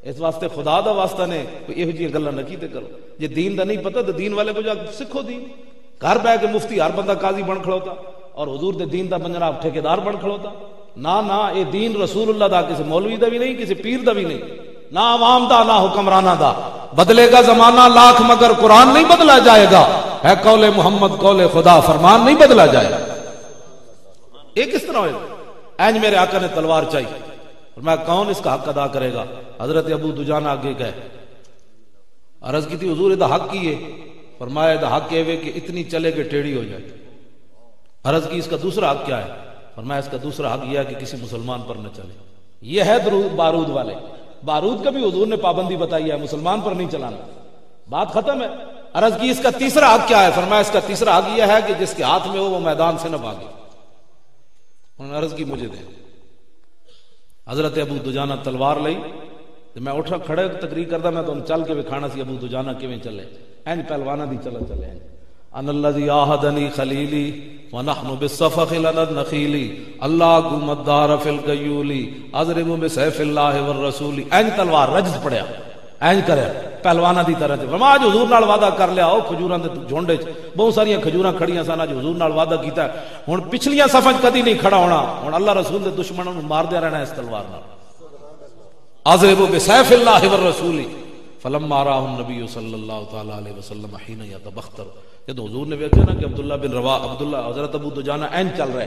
اس واسطے خدا دا واسطہ نے کوئی یہ جی گلاں نہ کیتے کرو. جے دین دا نہیں پتہ تو دین والے کو جا سکھو دین. گھر بیٹھ کے مفتی ہر بندہ قاضی بن کھڑوتا اور حضور دے دین دا بننا ٹھیکیدار بن کھڑوتا. نہ اے دین رسول اللہ دا کسی مولوی دا بھی نہیں, کسی پیر دا بھی نہیں, نہ عوام دا نہ حکمرانہ دا. بدلے گا زمانہ لاکھ مگر قرآن نہیں بدلا جائے گا. ہے قول محمد قول خدا, فرمان نہیں بدلا جائے گا. ایک کس طرح ہوئے اینج میرے آقا نے تلوار چاہیے اور میں کون اس کا حق ادا کرے گا. حضرت ابو دجانہ آگے گئے, عرض کی تھی حضور دا حق کی ہے. فرمایا دا حق ہے کہ اتنی چلے کہ ٹیڑھی ہو جائے. عرض کی اس کا دوسرا حق کیا ہے؟ فرمایا اس کا دوسرا حق یہ ہے کہ کسی مسلمان پر نہ چلے. یہ ہے بارود والے. بارود کا بھی حضور نے پابندی بتائی ہے, مسلمان پر نہیں چلانا. بات ختم ہے. عرض کی اس کا تیسرا حق کیا ہے؟ فرمایا اس کا تیسرا حق یہ ہے کہ جس کے ہاتھ میں ہو وہ میدان سے نہ بھاگے. انہوں نے عرض کی مجھے دے. حضرت ابو دجانہ تلوار لئی, میں اٹھا کھڑے تقریر کردا میں تو چل کے وکھانا سی ابو دجانہ کیویں چلے. این پہلوانا دی چلے ان الذی عاہدنی خلیلی ونحن بالصفخ لند نخیلی اللہ قومت دار فی القیولی اضرب بسیف اللہ والرسول. این تلوار رجز پڑیا, این کرے پہلوانا دی طرح. فرمایا جو حضور نال وعدہ کر لیا او کھجوراں دے جھونڈے چ بہت ساری کھجوراں کھڑیاں سن, جو حضور نال وعدہ کیتا ہے ہن پچھلیاں صفاں کدی نہیں کھڑا ہونا. ہن اللہ رسول دے دشمنوں نوں مار دیا رہنا اس تلوار نال. اضرب بسیف اللہ والرسول فلما رآہ النبی صلی اللہ تعالی علیہ وسلم حین یتبختر. جب حضور نے دیکھا نا کہ عبداللہ بن رواحہ عبداللہ حضرت ابو دجانہ این چل رہے,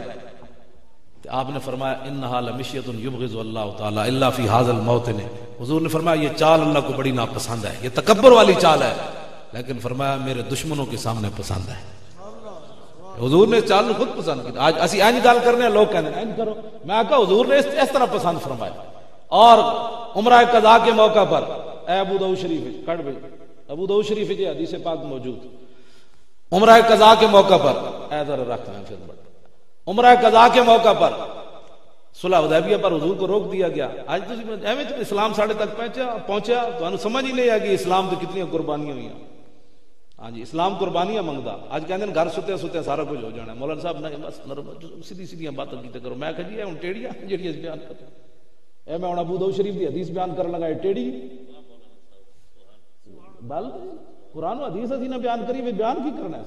تو آپ نے فرمایا انہا لمشیۃ یبغض اللہ تعالی الا فی ھذا الموطن. حضور نے فرمایا یہ چال اللہ کو بڑی ناپسند ہے, یہ تکبر والی چال ہے, لیکن فرمایا میرے دشمنوں کے سامنے پسند ہے. حضور نے چال خود پسند کی. آج اسی این گل کرنے لوگ کہتے ہیں این کرو, میں کہا حضور نے اس طرح پسند فرمایا. اور عمرہ قضاء کے موقع پر اے ابو داؤد شریف کٹ بھائی, ابو داؤد شریف کی حدیث پاک موجود. عمرہ قضاء کے موقع پر اے ذرا رکھ میں پھر بڑھ, عمرہ قضاء کے موقع پر صلح حدیبیہ پر حضور کو روک دیا گیا. آج تو اسلام ساڑھے تک پہنچا تو سمجھ ہی نہیں آیا کہ اسلام تو کتنی قربانیاں ہوئی ہیں. ہاں جی اسلام قربانیاں منگتا. آج کہتے ہیں گھر ستے سارا کچھ ہو جانا ہے. مولانا صاحب نے بس سیدھی باتیں کیتے کرو. میں کہا جی ہوں ٹیڑیاں جڑی اس بیان کرتے اے میں ہوں ابو داؤد شریف دی حدیث بیان کرنے لگا ٹیڑی بل قرآن و حدیث اسی نے بیان کری وہ بیان کی کرنا ہے.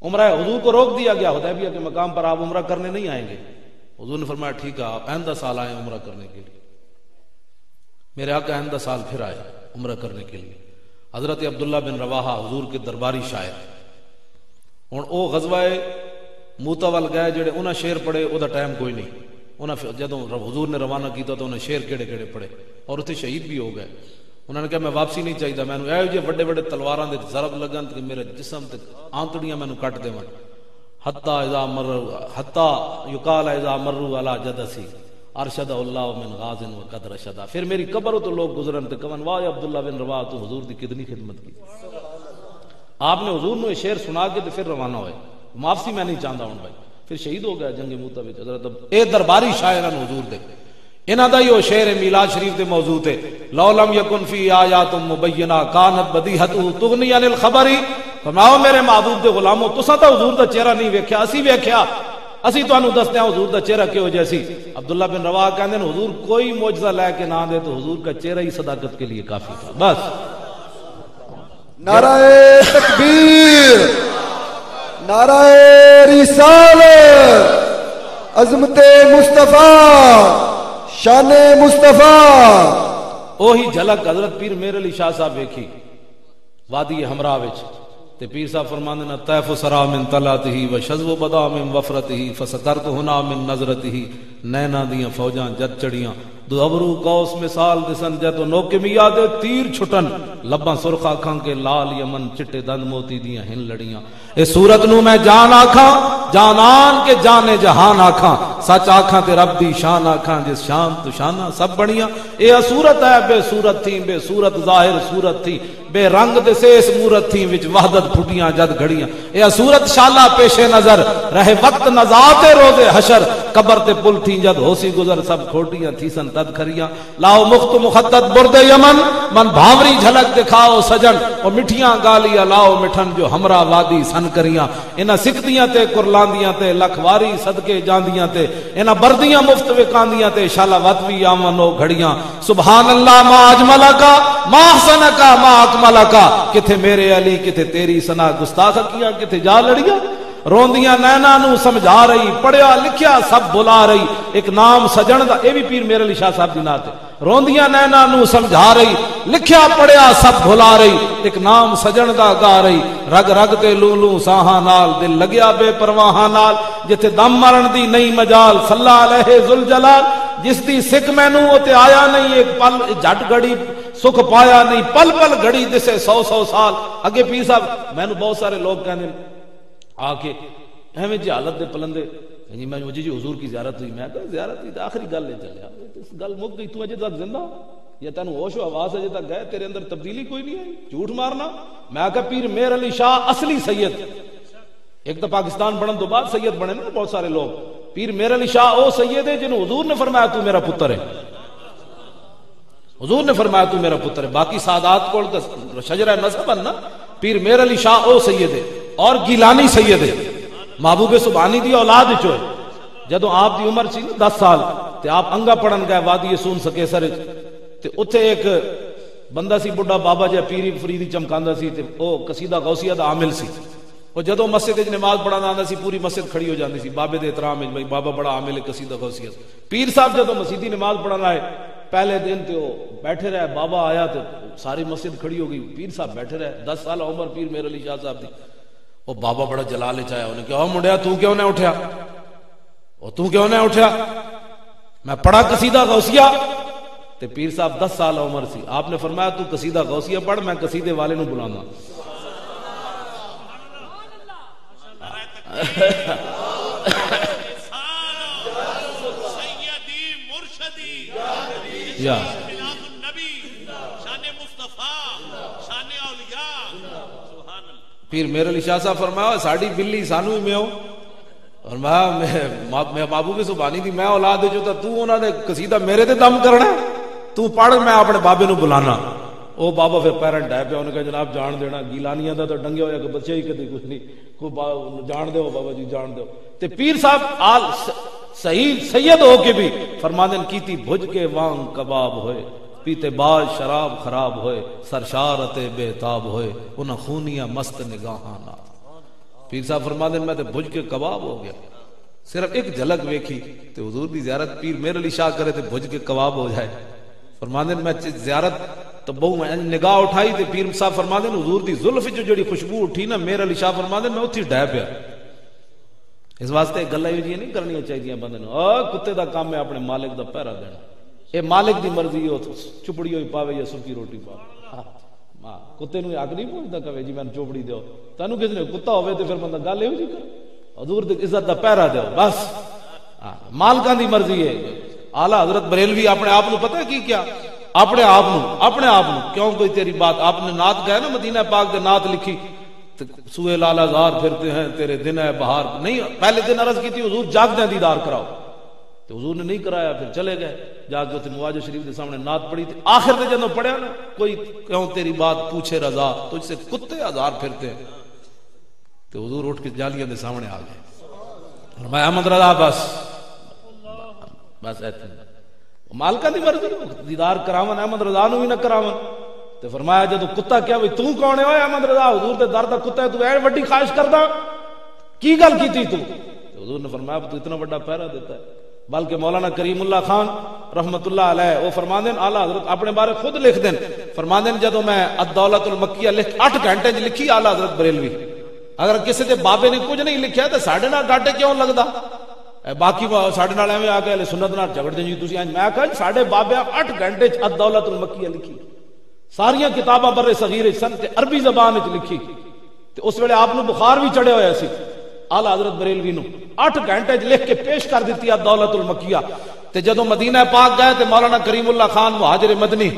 عمرہ حضور کو روک دیا گیا حدیبیہ کے مقام پر, آپ عمرہ کرنے نہیں آئیں گے. حضور نے فرمایا ٹھیک ہے آپ آئندہ سال آئیں عمرہ کرنے کے لیے. میرے آقا آئندہ سال پھر آئے عمرہ کرنے کے لیے. حضرت عبداللہ بن رواحہ حضور کے درباری شاعر, ہن او غزوہ موتا ول گئے جڑے انہاں شعر پڑھے او دا ٹائم کوئی نہیں. انہاں جدوں حضور نے روانہ کیتا تو انہاں شعر کیڑے کیڑے پڑھے اور اتنے شہید بھی ہو گئے. انہوں نے کہا میں واپسی نہیں چاہیے, میں نے اے بڑے بڑے تلواراں دے ضرب لگن تے میرے جسم تے آنتڑیاں میں کٹ دیون. حتی اذا مر حتی یقال اذا مروا علی جدسی ارشد اللہ من غاز وقد رشدا. پھر میری قبر تو لوگ گزرن تے کہن واہ عبداللہ بن رواحہ تو حضور دی کتنی خدمت کی. آپ نے حضور نے شعر سنا کے تے پھر روانہ ہوئے. معافی میں نہیں چاہتا ہوں بھائی, پھر شہید ہو گیا جنگ موتا وچ. حضرت اے درباری شاعران حضور دے انہاں دا یہ شعر میلاد شریف دے موضوع تے لو لم یکن فی آیات مبینہ کانت بدیہتہ تغنی عن الخبر. فرماؤ میرے محبوب دے غلاموں تساں تا حضور دا چہرہ نہیں ویکھیا, اسی ویکھیا, اسی تانوں دستے ہیں حضور دا چہرہ کیوں جیسی. عبداللہ بن رواحہ کہندے ہیں حضور کوئی معجزہ لے کے نہ دے تو حضور کا چہرہ ہی صداقت کے لیے کافی تھا. بس نعرہ تکبیر, نعرہ رسالت, عظمت مصطفیٰ, شان مصطفیٰ. اوہی جھلک حضرت پیر میر علی شاہ صاحب ویکھی وادی ہمراہ وچ تے پیر صاحب فرماندے نے طیف سرا من طلعتہ وشذو بدا من وفرتہ فسترت ہنا من نظرتہ. نینا دیاں فوجاں جد چڑیاں دو ابرو قوس مثال دسن جتو نوکے میاں دے تیر چھٹن لباں سرخ آکھاں کے لال یمن چٹے دند موتی دیاں ہن لڑیاں. اے صورت نو میں جان آکھاں جانان کے جانے جہان آکھاں, سچ آکھاں تے رب دی شان آکھاں جس شان تو شانہ سب بڑیاں. اے صورت ہے بے صورت تھی, بے صورت ظاہر صورت تھی, بے رنگ دے سیس مورت تھی وچ وحدت پھٹیاں جد گھڑیاں. اے صورت شالا پیش نظر رہے وقت نزاعت روز حشر, قبر تے پل تھی جد ہوسی گزر سب کھوٹیاں تھی سن مخدد کھریاں لاؤ مخت مخدد برد یمن من بھاوری جھلک دکھاؤ سجن اور مٹھیاں گالیاں لاؤ مٹھن جو ہمراہ وادی سن کریاں انہاں سکھدیاں تے قرلاندیاں تے لکھ واری صدقے جاندیاں تے انہاں بردیاں مفت وکاندیاں تے شالا وطوی آمنو گھڑیاں سبحان اللہ ما اجملکا ما احسنکا ما اکملکا کتھے میرے علی کتھے تیری ثنا گستاخ کیا کتھے جا لڑیاں روندیاں نینا نو سمجھا رہی پڑھیا لکھیا سب بلا رہی ایک نام سجن دا اے بھی پیر میرے علی شاہ صاحب دی نعت ہے روندیاں نینا نو سمجھا رہی لکھیا پڑھیا سب بھلا رہی ایک نام سجن دا گا رہی رگ رگ تے لولو ساہاں نال دل لگیا بے پرواہاں نال جتھے دم مرن دی نہیں مجال صلی علیہ ذوالجلال جس دی سکھ مینوں تے آیا نہیں ایک پل جھٹ گھڑی سکھ پایا نہیں پل پل گھڑی دسے 100 سال اگے پیر صاحب مینوں بہت سارے لوگ کہندے آ کے ایویں جی حالت دے پلندے جی میں مجھے جی حضور کی زیارت ہوئی میں کہا زیارت ہوئی تو آخری گل لے چلیا اس گل مک گئی تو اجے تک زندہ یا تینوں ہوش و حواس اجے تک گئے تیرے اندر تبدیلی کوئی نہیں آئی جھوٹ مارنا میں کہا پیر مہر علی شاہ اصلی سید ایک تو پاکستان بنن تو بعد سید بنے نا بہت سارے لوگ پیر مہر علی شاہ او سید ہے جنہوں حضور نے فرمایا تو میرا پتر ہے حضور نے فرمایا تو میرا پتر ہے باقی سادات کو شجرہ نسب نا پیر مہر علی شاہ او سید ہے اور گیلانی سید ہے محبوب سبحانی دی اولاد چو ہے جدو آپ دی عمر سی 10 سال تے آپ انگا پڑھن گئے وادی سون سکیسر تے اتھے ایک بندہ سی بڑھا بابا جا پیری فریدی چمکاندا سی تے او قصیدہ غوثیہ دا عامل سی وہ جدو مسجد وچ نماز پڑھانا آندا سی پوری مسجد کھڑی ہو جاندی سی بابے دے احترام وچ بھائی بابا بڑا عامل ہے قصیدہ غوثیہ پیر صاحب جدو مسجدی نماز پڑھن آئے پہلے دن تے وہ بیٹھے رہے بابا آیا تے ساری مسجد کھڑی ہو گئی پیر صاحب بیٹھے رہے 10 سال عمر پیر مہر علی شاہ صاحب دی وہ بابا بڑا جلال چاہیا انہیں کہا منڈیا تو کیوں نہ اٹھیا تو کیوں نہ اٹھیا میں پڑھا قصیدہ غوثیہ تے پیر صاحب 10 سال عمر سی آپ نے فرمایا تو قصیدہ غوثیہ پڑھ میں قصیدے والے نو بلانا یا پیر مہر علی شاہ صاحب فرمایا ساڑی بلی سانو ہی میں ہو اور میں محبوب سبحانی دی میں اولاد جو تا تو انہاں نے قصیدہ میرے تے دم کرنا تو پڑھ میں اپنے بابے نو بلانا او بابا پھر پیرنٹ ڈے پیا انہوں نے کہا جناب جان دینا گیلانیاں دا تو ڈنگے ہویا کہ بچے ہی کدی کچھ نہیں کوئی جان دو بابا جی جان دو تے پیر صاحب آل صحیح سید ہو کے بھی فرماندن کیتی بھج کے وانگ کباب ہوئے پیتے باز شراب خراب ہوئے سرشارت بےتاب ہوئے انہاں خونیاں مست نگاہاں نہ پیر صاحب فرماندے میں تے بھج کے کباب ہو گیا صرف ایک جھلک ویکھی تے حضور دی زیارت پیر مہر علی شاہ کرے تے بھج کے کباب ہو جائے فرماندے میں زیارت تو بہو میں نگاہ اٹھائی تے پیر صاحب فرماندے حضور دی زلف جو جڑی خوشبو اٹھی نا مہر علی شاہ فرماندے میں اوتھی ڈہ پیا اس واسطے گلاں یہ نہیں کرنی چاہیے بندے نو کتے دا کام ہے اپنے مالک دا پہرا دینا اے مالک دی مرضی ہو چپڑی ہوئی پاوے یا سکی روٹی پاوے کتے نو حق نہیں پوچھتا کہ جی میں چوپڑی دیو تینوں کس نے کتا ہوئے تے پھر بندہ گل ایہو جی کر حضور دی عزت دا پہرا دیو بس مالکاں دی مرضی ہے اعلی حضرت بریلوی اپنے آپ نو پتہ کی کیا اپنے آپ نو کیوں کوئی تیری بات آپ نے نعت گئے نا مدینہ پاک دے نعت لکھی سوئے لالا زار پھرتے ہیں تیرے دن ہے بہار نہیں پہلے دن عرض کی تھی حضور جاگ دیں دیدار کراؤ تو حضور نے نہیں کرایا پھر چلے گئے جا کے مواجہ شریف کے سامنے نعت پڑھی تھی آخر دے جنوں پڑھیا نا کوئی کیوں تیری بات پوچھے رضا تجھ سے کتے ہزار پھرتے ہیں تو حضور اٹھ کے جالیاں دے سامنے آ گئے میں احمد رضا بس ایتھے مالکہ دی مرضی دیدار کراون احمد رضا نو بھی نہ کراون تے فرمایا جدو کتا کیا بھئی تو کون ہے احمد رضا حضور دے در دا کتا ہے تو اے وڈی خواہش کردا کی گل کیتی تو حضور نے فرمایا تو اتنا بڑا پہرا دیتا ہے بلکہ مولانا کریم اللہ خان رحمت اللہ علیہ وہ فرماندن اعلیٰ حضرت اپنے بارے خود لکھ دیں فرماندن جدو میں الدولت المکیہ 8 گھنٹے لکھی اعلیٰ حضرت بریلوی اگر کسی دے بابے نے کچھ نہیں لکھیا تو ساڑھے نال گھاٹے کیوں لگدا باقی ساڑھے نال ایویں آ کے اہل سنت نال جھگڑ دیں جی تسی میں کہا ساڑھے بابے 8 گھنٹے الدولت المکیہ لکھی ساریاں کتاباں بر صغیر سن تے عربی زبان وچ لکھی تے اس ویلے آپ نو بخار بھی چڑھے ہویا سی اعلیٰ حضرت بریلوی نو 8 گھنٹے لکھ کے پیش کر دیتی الدولت المکیہ تے جدو مدینہ پاک گئے تے مولانا کریم اللہ خان مہاجر مدنی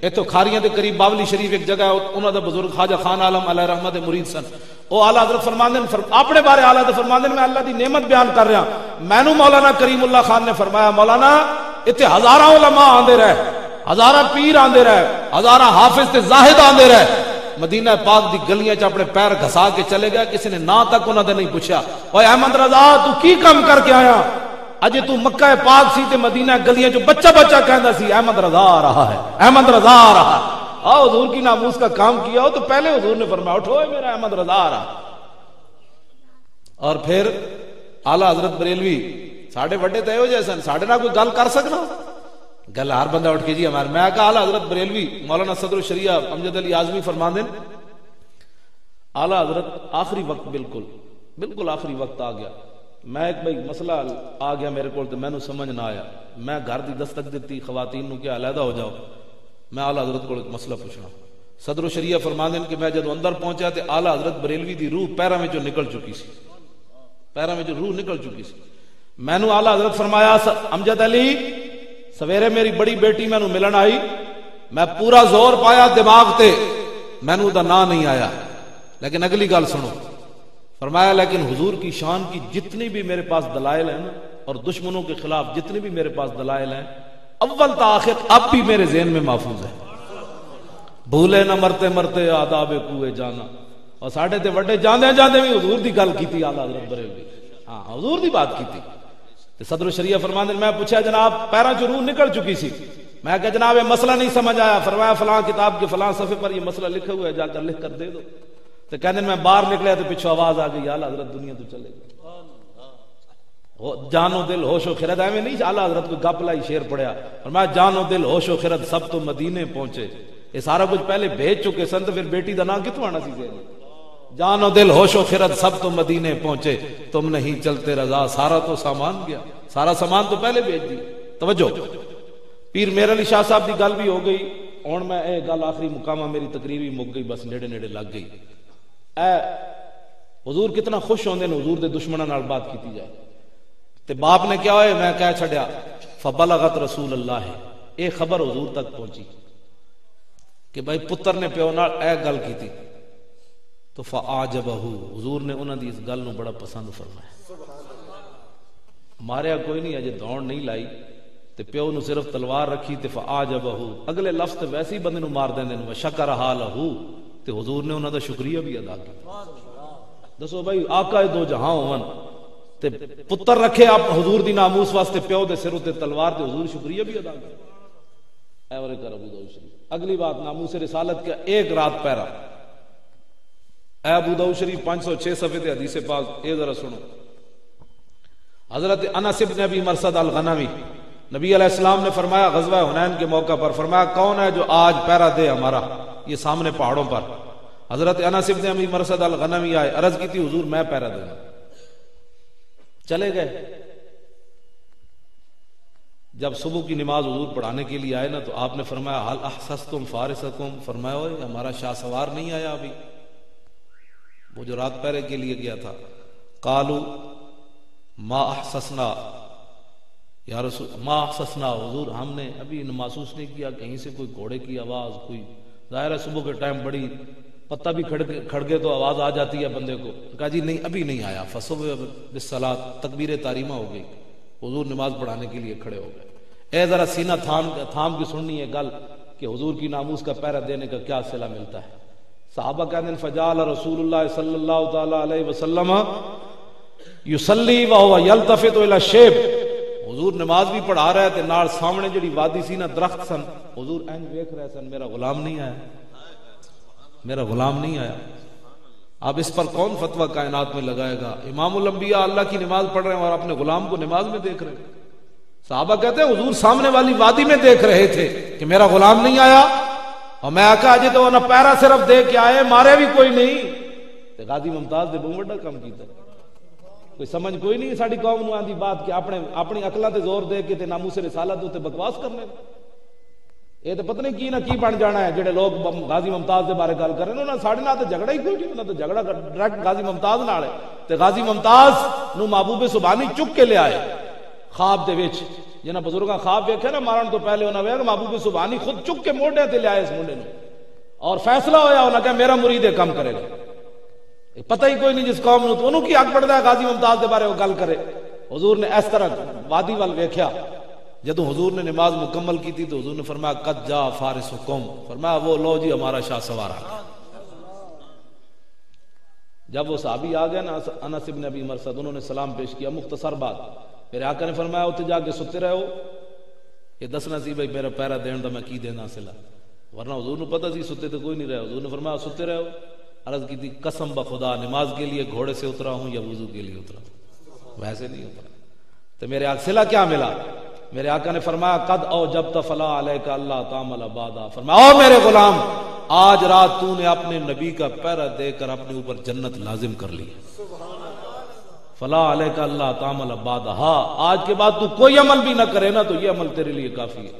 ایتھوں کھاریاں دے قریب باولی شریف ایک جگہ ہے انہاں دا بزرگ خواجہ خان عالم علیہ رحمت مرید سن او اعلیٰ حضرت فرماندن اپنے بارے اعلیٰ حضرت فرماندن میں اللہ دی نعمت بیان کر رہا مینوں مولانا کریم اللہ خان نے فرمایا مولانا اتنے ہزارہ علماء آندے رہے، ہزارہ پیر آندے رہے، ہزارہ حافظ تے زاہد آندے رہے، مدینہ پاک دی گلیاں چ اپنے پیر گھسا کے چلے گئے، کسی نے نا تک انہوں نے نہیں پوچھا اوے احمد رضا تو کی کم کر کے آیا؟ اجے تو مکہ پاک سی تے مدینہ گلیاں چ بچہ بچہ کہندا سی احمد رضا آ رہا ہے، احمد رضا آ رہا ہے۔ حضور کی ناموس کا کام کیا ہو تو پہلے حضور نے فرمایا اٹھو میرا احمد رضا آ رہا۔ اور پھر اعلی حضرت بریلوی ساڈے وڈے تے ہو جیسن، ساڈے نال کوئی گل کر سکنا؟ گل ہر بندہ اٹھ کے جی ہمارے، میں کہا اعلی حضرت بریلوی مولانا صدر الشریعہ امجد علی اعظمی فرماندے اعلی حضرت آخری وقت بالکل آخری وقت آ گیا، میں ایک بھائی مسئلہ آ گیا میرے کو تو میں سمجھ نہ آیا، میں گھر دی دستک دیتی خواتین نو کہ علیحدہ ہو جاؤ، میں اعلی حضرت کو ایک مسئلہ پوچھنا۔ صدر الشریعہ فرماندے کہ میں جب اندر پہنچا تے اعلی حضرت بریلوی دی روح پیراں وچوں نکل چکی سی، پیراں وچوں روح نکل چکی سی۔ میں نو اعلی حضرت فرمایا امجد علی سویرے میری بڑی بیٹی میں نو ملن آئی، میں پورا زور پایا دماغ تے، میں نو دا نا نہیں آیا، لیکن اگلی گل سنو، فرمایا لیکن حضور کی شان کی جتنی بھی میرے پاس دلائل ہیں نا اور دشمنوں کے خلاف جتنی بھی میرے پاس دلائل ہیں اول تا آخر اب بھی میرے ذہن میں محفوظ ہے، بھولے نہ مرتے مرتے آداب کوئے جانا۔ اور ساڈے تے وڈے جاندے جاندے بھی حضور دی گل کیتی اعلی حضرت بریلوی، ہاں حضور دی بات کیتی۔ صدر الشریعہ فرماندے میں پوچھا جناب پیراں چ روح نکل چکی سی، میں کہ جناب یہ مسئلہ نہیں سمجھ آیا، فرمایا فلاں کتاب کے فلاں صفحے پر یہ مسئلہ لکھا ہوا ہے، جا کر لکھ کر دے دو۔ تو کہنے میں باہر نکلیا تو پیچھے آواز آ گئی اعلی حضرت دنیا تو چلے گئی، جان و دل ہوش و خرد، ایویں نہیں اعلی حضرت کو گپ لائی شعر پڑھیا، فرمایا جان و دل ہوش و خرد سب تو مدینے پہنچے، یہ سارا کچھ پہلے بھیج چکے سن تو پھر بیٹی دا نام کتوں آنا سی ذہن؟ جان و دل ہوش و خرد سب تو مدینے پہنچے، تم نہیں چلتے رضا، سارا تو سامان گیا، سارا سامان تو پہلے بھیج دی۔ توجہ، پیر میر علی شاہ صاحب دی گل بھی ہو گئی، ہن میں اے گل آخری مقامہ میری تقریر بھی مک گئی، بس نیڑے نیڑے لگ گئی۔ اے حضور کتنا خوش ہوندے نے حضور دے دشمناں نال بات کیتی جائے، تے باپ نے کیا ہوئے میں کہہ چھڈیا فبلغت رسول اللہ، اے خبر حضور تک پہنچی کہ بھائی پتر نے پیو نال اے گل کیتی، تو فاعجبہ، حضور نے انہاں دی اس گل نو بڑا پسند فرمایا، ماریا کوئی نہیں، اجے دوڑ نہیں لائی تے پیو نو صرف تلوار رکھی تے فاعجبہ، اگلے لفظ تے ویسے ہی بندے نو مار دیندے نے، وشکر حالہ، تے حضور نے انہاں دا شکریہ بھی ادا کیا۔ دسو بھائی آقا دو جہاں ہون تے پتر رکھے آپ حضور دی ناموس واسطے پیو دے سر تے تلوار تے حضور شکریہ بھی ادا کیا۔ اے اور کر ابو داؤد شریف، اگلی بات ناموس رسالت کا ایک رات پہرا، اے ابو داؤد شریف 506 صفحے تے حدیث پاک، اے ذرا سنو۔ حضرت انس بن ابی مرثد الغنوی، نبی علیہ السلام نے فرمایا غزوہ حنین کے موقع پر، فرمایا کون ہے جو آج پہرا دے ہمارا، یہ سامنے پہاڑوں پر۔ حضرت انس بن ابی مرثد الغنوی آئے، عرض کی تھی حضور میں پہرا دوں، چلے گئے۔ جب صبح کی نماز حضور پڑھانے کے لیے آئے نا تو آپ نے فرمایا حل احسستم فارسکم، فرمایا ہوئے ہمارا شاہ سوار نہیں آیا ابھی، وہ جو رات پہرے کے لیے گیا تھا۔ قالو ما احسسنا یا رسول ما احسسنا، حضور ہم نے ابھی محسوس نہیں کیا کہیں سے کوئی گھوڑے کی آواز، کوئی ظاہر ہے صبح کے ٹائم بڑی پتہ بھی کھڑ گئے تو آواز آ جاتی ہے بندے کو، کہا جی نہیں ابھی نہیں آیا۔ فصبح بالصلاۃ، تکبیر تحریمہ ہو گئی، حضور نماز پڑھانے کے لیے کھڑے ہو گئے۔ اے ذرا سینہ تھام کی سننی ہے گل کہ حضور کی ناموس کا پہرا دینے کا کیا صلہ ملتا ہے۔ صحابہ کہتے ہیں فجعل رسول اللہ صلی اللہ تعالی علیہ وسلم یصلی وهو یلتفت الی الشیب، حضور نماز بھی پڑھا رہے تھے، نال سامنے جڑی وادی سی نا درخت سن، حضور این دیکھ رہے سن میرا غلام نہیں آیا، میرا غلام نہیں آیا۔ اب اس پر کون فتویٰ کائنات میں لگائے گا؟ امام الانبیاء اللہ کی نماز پڑھ رہے ہیں اور اپنے غلام کو نماز میں دیکھ رہے ہیں۔ صحابہ کہتے ہیں حضور سامنے والی وادی میں دیکھ رہے تھے کہ میرا غلام نہیں آیا، اور میں آقا اجے تو نہ پیرا صرف دے کے آئے، مارے بھی کوئی نہیں۔ تے غازی ممتاز نے بہت بڑا کام کیتا، کوئی سمجھ کوئی نہیں ساری قوم نو آندی بات کہ اپنی عقلاں تے زور دے کے تے ناموس رسالت تے بکواس کرنے، یہ تو پتہ نہیں کی نہ کی بن جانا ہے۔ جڑے لوگ غازی ممتاز دے بارے گل کر رہے ہیں انہاں ساڈے نال تے جھگڑا ہی کوئی نہیں، انہاں تے جھگڑا ڈائریکٹ غازی ممتاز نال ہے۔ تے غازی ممتاز نو محبوب سبحانی چک کے لے آئے خواب دے وچ، جنہاں بزرگاں خواب ویکھے نا مارن تو پہلے انہاں ویکھیا محبوب سبحانی خود چک کے موڈے تے لے آئے اس منڈے نو، اور فیصلہ ہویا انہاں کہ میرا مرید یہ کام کرے گا۔ پتہ ہی کوئی نہیں جس قوم نو، تو انہوں کی حق بڑھتا ہے غازی ممتاز دے بارے وہ گل کرے۔ حضور نے اس طرح وادی وال ویکھیا جدو حضور نے نماز مکمل کی تھی تو حضور نے فرمایا قد جاء فارسکم، فرمایا وہ لو جی ہمارا شاہ سوار آ گیا۔ جب وہ صحابی آ گیا نا انس بن ابی مرثد، انہوں نے سلام پیش کیا، مختصر بات، میرے آقا نے فرمایا اتنے جا کے ستے رہو، یہ دسنا سی بھائی میرا پیرا دین دا میں کی دینا سلا، ورنہ حضور نے پتہ سی ستے تو کوئی نہیں رہا۔ حضور نے فرمایا ستے رہو۔ عرض کی تھی قسم بخدا نماز کے لیے گھوڑے سے اترا ہوں یا وضو کے لیے اترا ہوں، ویسے نہیں اترا۔ تو میرے آقا صلہ کیا ملا؟ میرے آقا نے فرمایا قد اوجبت فلا علیک اللہ تعمل بعدا، فرمایا او میرے غلام آج رات تو نے اپنے نبی کا پیرا دے کر اپنے اوپر جنت لازم کر لی، فلا علیک اللہ تعمل بعدا، ہاں آج کے بعد تو کوئی عمل بھی نہ کرے نا تو یہ عمل تیرے لیے کافی ہے۔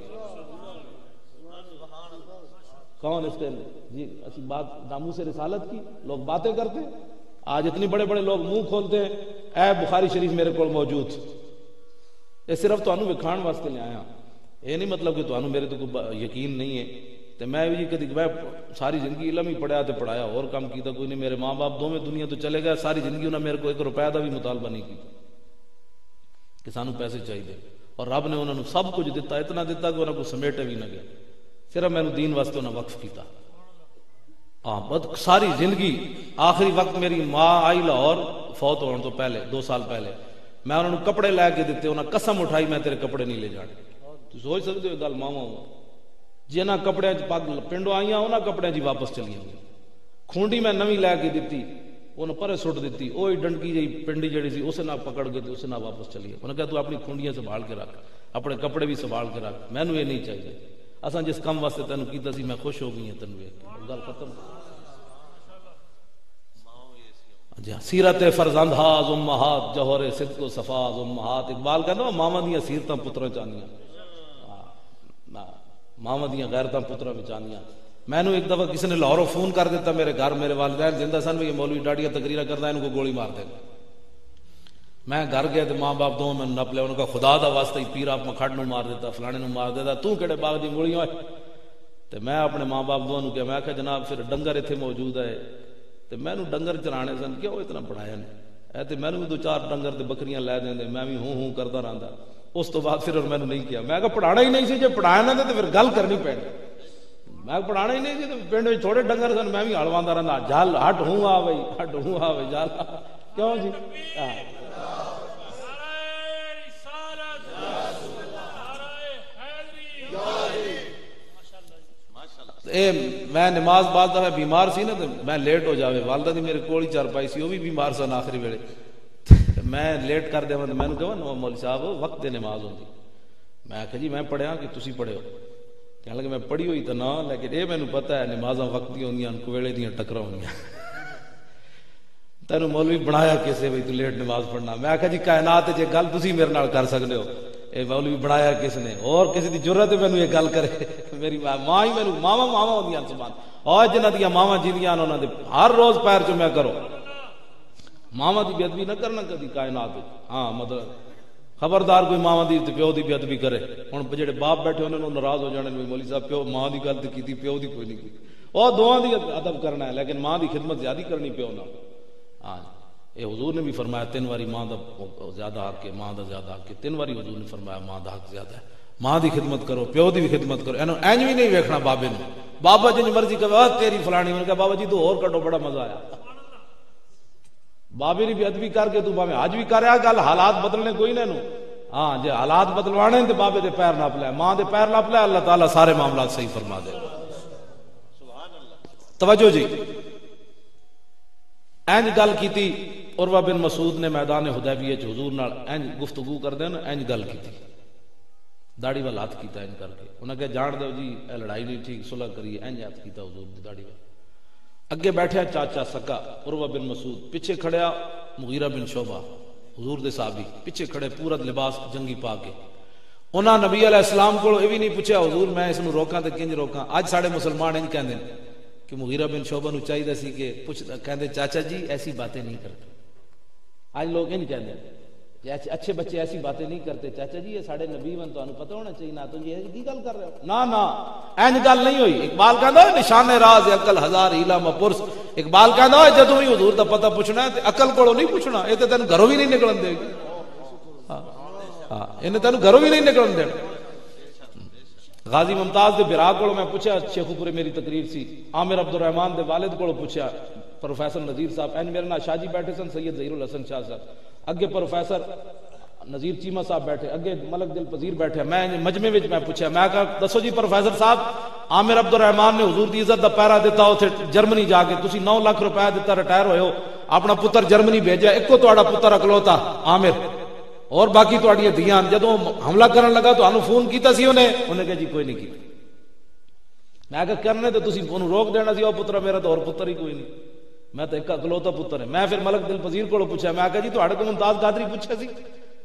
کون اس کے جی اچھی بات ناموس سے رسالت کی لوگ باتیں کرتے ہیں، آج اتنے بڑے بڑے لوگ منہ کھولتے ہیں، اے بخاری شریف میرے کو موجود، یہ صرف تو وکھان واسطے لے آیا، یہ نہیں مطلب کہ تو میرے تو کوئی یقین نہیں ہے۔ تو میں بھی کدی میں ساری زندگی علم ہی پڑھیا تو پڑھایا اور کام کیتا کوئی نہیں، میرے ماں باپ دونوں دنیا تو چلے گئے، ساری زندگی انہوں نے میرے کو ایک روپے کا بھی مطالبہ نہیں کیا کہ سانو پیسے چاہیے، اور رب نے انہوں نے سب کچھ دیتا، اتنا دیتا کہ انہوں کو سمیٹے بھی نہ گیا، صرف میں نے دین واسطے انہیں وقف کیتا۔ ساری زندگی آخری وقت میری ماں آئی لاہور فوت ہونے تو پہلے 2 سال پہلے، میں انہوں نے کپڑے لے کے دیتے، انہوں نے قسم اٹھائی میں تیرے کپڑے نہیں لے جانے۔ تو سوچ سکتے ہو گل ماما ہوں جنہ کپڑے پنڈوں آئیاں انہاں کپڑے جی واپس چلی گئی، کھونڈی میں نوی لے کے دیتی انہوں پرے سٹ دیتی، وہی ڈنڈکی جی پنڈی جڑی سی اسے نہ پکڑ گئے اسے نہ واپس چلی گئی۔ انہوں نے کہا تو اپنی کھونڈیاں سنبھال کے رکھ، اپنے کپڑے بھی سنبھال کے رکھ، میں نے یہ نہیں چاہیے، اساں جس کم واسطے تینوں کیتا سی میں خوش ہو گئی ہوں تینوں گل ختم۔ سیرت فرزند ہاز امہات جوہر صدق و صفاز امہات، اقبال کہتا ہے ماما دیاں سیرتاں پتراں چانیاں، ماما دیاں غیرتاں پتراں بچانیاں۔ میں نے ایک دفعہ کسی نے لاہوروں فون کر دیتا میرے گھر، میرے والدین زندہ سن، یہ مولوی ڈاڈیاں تقریرا کرتا ہے ان کو گولی مار دے گا۔ میں گھر گیا تو ماں باپ دونوں میں نپ لیا، انہوں نے کہا خدا دا واسطہ ہی پیر آپ مکھڑ نو مار دیتا، فلانے نو مار دیتا، تو کہڑے باغ دی گولی ہوئے؟ تو میں اپنے ماں باپ دونوں کہا، میں کہا جناب پھر ڈنگر اتنے موجود ہے تو میں نے ڈنگر چرانے سن کیوں اتنا پڑھایا نہیں اے، تو میں نے بھی 2-4 ڈنگر تے بکریاں لے دیں، میں بھی ہوں کرتا رہتا۔ اس تو بعد پھر میں نے نہیں کیا، میں کہا پڑھانا ہی نہیں سی، جب پڑھایا نہ تو پھر گل کرنی پڑی، میں پڑھانا ہی نہیں سی، تو پنڈ میں تھوڑے ڈنگر سن میں بھی ہڑوانا رہتا، جل ہٹ ہوں آ بھائی، ہٹ ہوں آ بھائی جل، کیوں جی میں نماز بعد دفعہ بیمار سی نا تو میں لیٹ ہو جاوے، والدہ دی میرے کول ہی چارپائی سی، وہ بھی بیمار سن آخری ویلے، میں لیٹ کر دیا، میں نے کہا مولوی صاحب وقت دے نماز ہوندی، میں کہا جی میں پڑھیا کہ تسی پڑھے ہو، کہنے لگے میں پڑھی ہوئی تو نہ، لیکن یہ مینوں پتہ ہے نمازاں وقت دی ہوندیاں کو ویلے دیاں ٹکراں ہوندیاں، تینوں مولوی بنایا کسے بھئی تو لیٹ نماز پڑھنا؟ میں کہا جی کائنات وچ گل تسی میرے نال کر سکدے ہو، اے مولوی بنایا کس نے؟ اور کسی دی جرت ہے مینوں یہ گل کرے؟ میری ماں ہی مینوں ماواں ہوندیاں سبحان، اور جنہاں دیاں ماواں جیندیاں انہاں دے ہر روز پیر چومیا کرو، ماواں دی بے ادبی نہ کرنا کدی کائنات وچ، ہاں مطلب خبردار کوئی ماواں دی تے پیو دی بے ادبی کرے، ہن جڑے باپ بیٹھے انہاں نوں ناراض ہو جانے مولوی صاحب پیو ماں دی گل تے کیتی پیو دی کوئی نہیں کیتی، او دوواں دی ادب کرنا ہے لیکن ماں دی خدمت زیادہ کرنی پیو نال۔ ہاں یہ حضور نے بھی فرمایا 3 واری ماں دا زیادہ حق ہے، ماں دا زیادہ حق ہے، 3 واری حضور نے فرمایا ماں دا حق زیادہ ہے، ماں دی خدمت کرو، پیو دی بھی خدمت کرو، اینج بھی نہیں ویکھنا بابے نے، بابا جن مرضی کہے تیری فلانی، میں نے کہا بابا جی تو اور کٹو، بڑا مزہ آیا، بابے نے بھی ادبی کر کے تو بابے آج بھی کر رہا گل، حالات بدلنے کوئی نہ نو، ہاں جی حالات بدلوانے تے بابے دے پیر نپ لے، ماں دے پیر نپ لے، اللہ تعالیٰ سارے معاملات صحیح فرما دے گا۔ توجہ جی، اینج گل کیتی، عروہ بن مسعود نے میدان حدیبیہ وچ حضور نال اینج گفتگو کردے نا، اینج گل کیتی، داڑھی وال ہاتھ کیتا اینج کر کے، انہاں کہ جان دو جی اے لڑائی نہیں ٹھیک، صلح کریے، اینج ہاتھ کیتا حضور دی داڑھی وال، اگے بیٹھیا چاچا سکا عروہ بن مسعود، پیچھے کھڑیا مغیرہ بن شعبہ حضور دے صحابی، پیچھے کھڑے پورا لباس جنگی پا کے، انہاں نبی علیہ السلام کو یہ بھی نہیں پوچھا حضور میں اس نو روکاں تے کنج روکاں، اج ساڈے مسلمان انج کہندے کہ مغیرہ بن شعبہ نو چاہیے سی کہ کہندے چاچا جی ایسی باتیں نہیں کرتے، آج لوگ نہیں کہتے اچھے بچے ایسی باتیں نہیں کرتے، چاچا جی یہ ساڑھے نبی من تو پتہ ہونا چاہیے، نہ تو یہ کی گل کر رہے ہو، نا اینج گل نہیں ہوئی۔ اقبال کہندا ہے نشان راز عقل ہزار ہیلا مپرس، اقبال کہندا ہے جدوں بھی حضور دا پتہ پوچھنا ہے تے عقل کولوں نہیں پوچھنا، یہ تے تینوں گھروں بھی نہیں نکلن دے گی، ہاں انہیں تینوں گھروں بھی نہیں نکلن دے، غازی ممتاز دے برا کو میں پوچھا شیخو پورے میری تقریر سی عامر عبد الرحمان دے والد کو پوچھا پروفیسر نذیر صاحب این میرے نال شاہ جی بیٹھے سن سید ظہیر الحسن شاہ صاحب اگے پروفیسر نذیر چیمہ صاحب بیٹھے اگے ملک دل پذیر بیٹھے میں مجمع وچ میں پوچھا میں کہا دسو جی پروفیسر صاحب عامر عبد الرحمان نے حضور دی عزت دا پیرا دیتا اوتھے جرمنی جا کے تسی 9 لاکھ روپے دیتا ریٹائر ہوئے ہو اپنا پتر جرمنی بھیجا ایکو تہاڈا پتر اکلوتا عامر اور باقی تہاڈیاں دھیاں جدوں حملہ کرن لگا تو انہوں فون کیتا سی انہیں کہا جی کوئی نہیں کیتا میں کہا کرنے تو تسی انہوں روک دینا سی او پتر میرا تو اور پتر ہی کوئی نہیں میں تو ایک اکلوتا پتر ہے میں پھر ملک دل پذیر کو پوچھا میں کہا جی تہاڈے کو ممتاز قادری پوچھا سی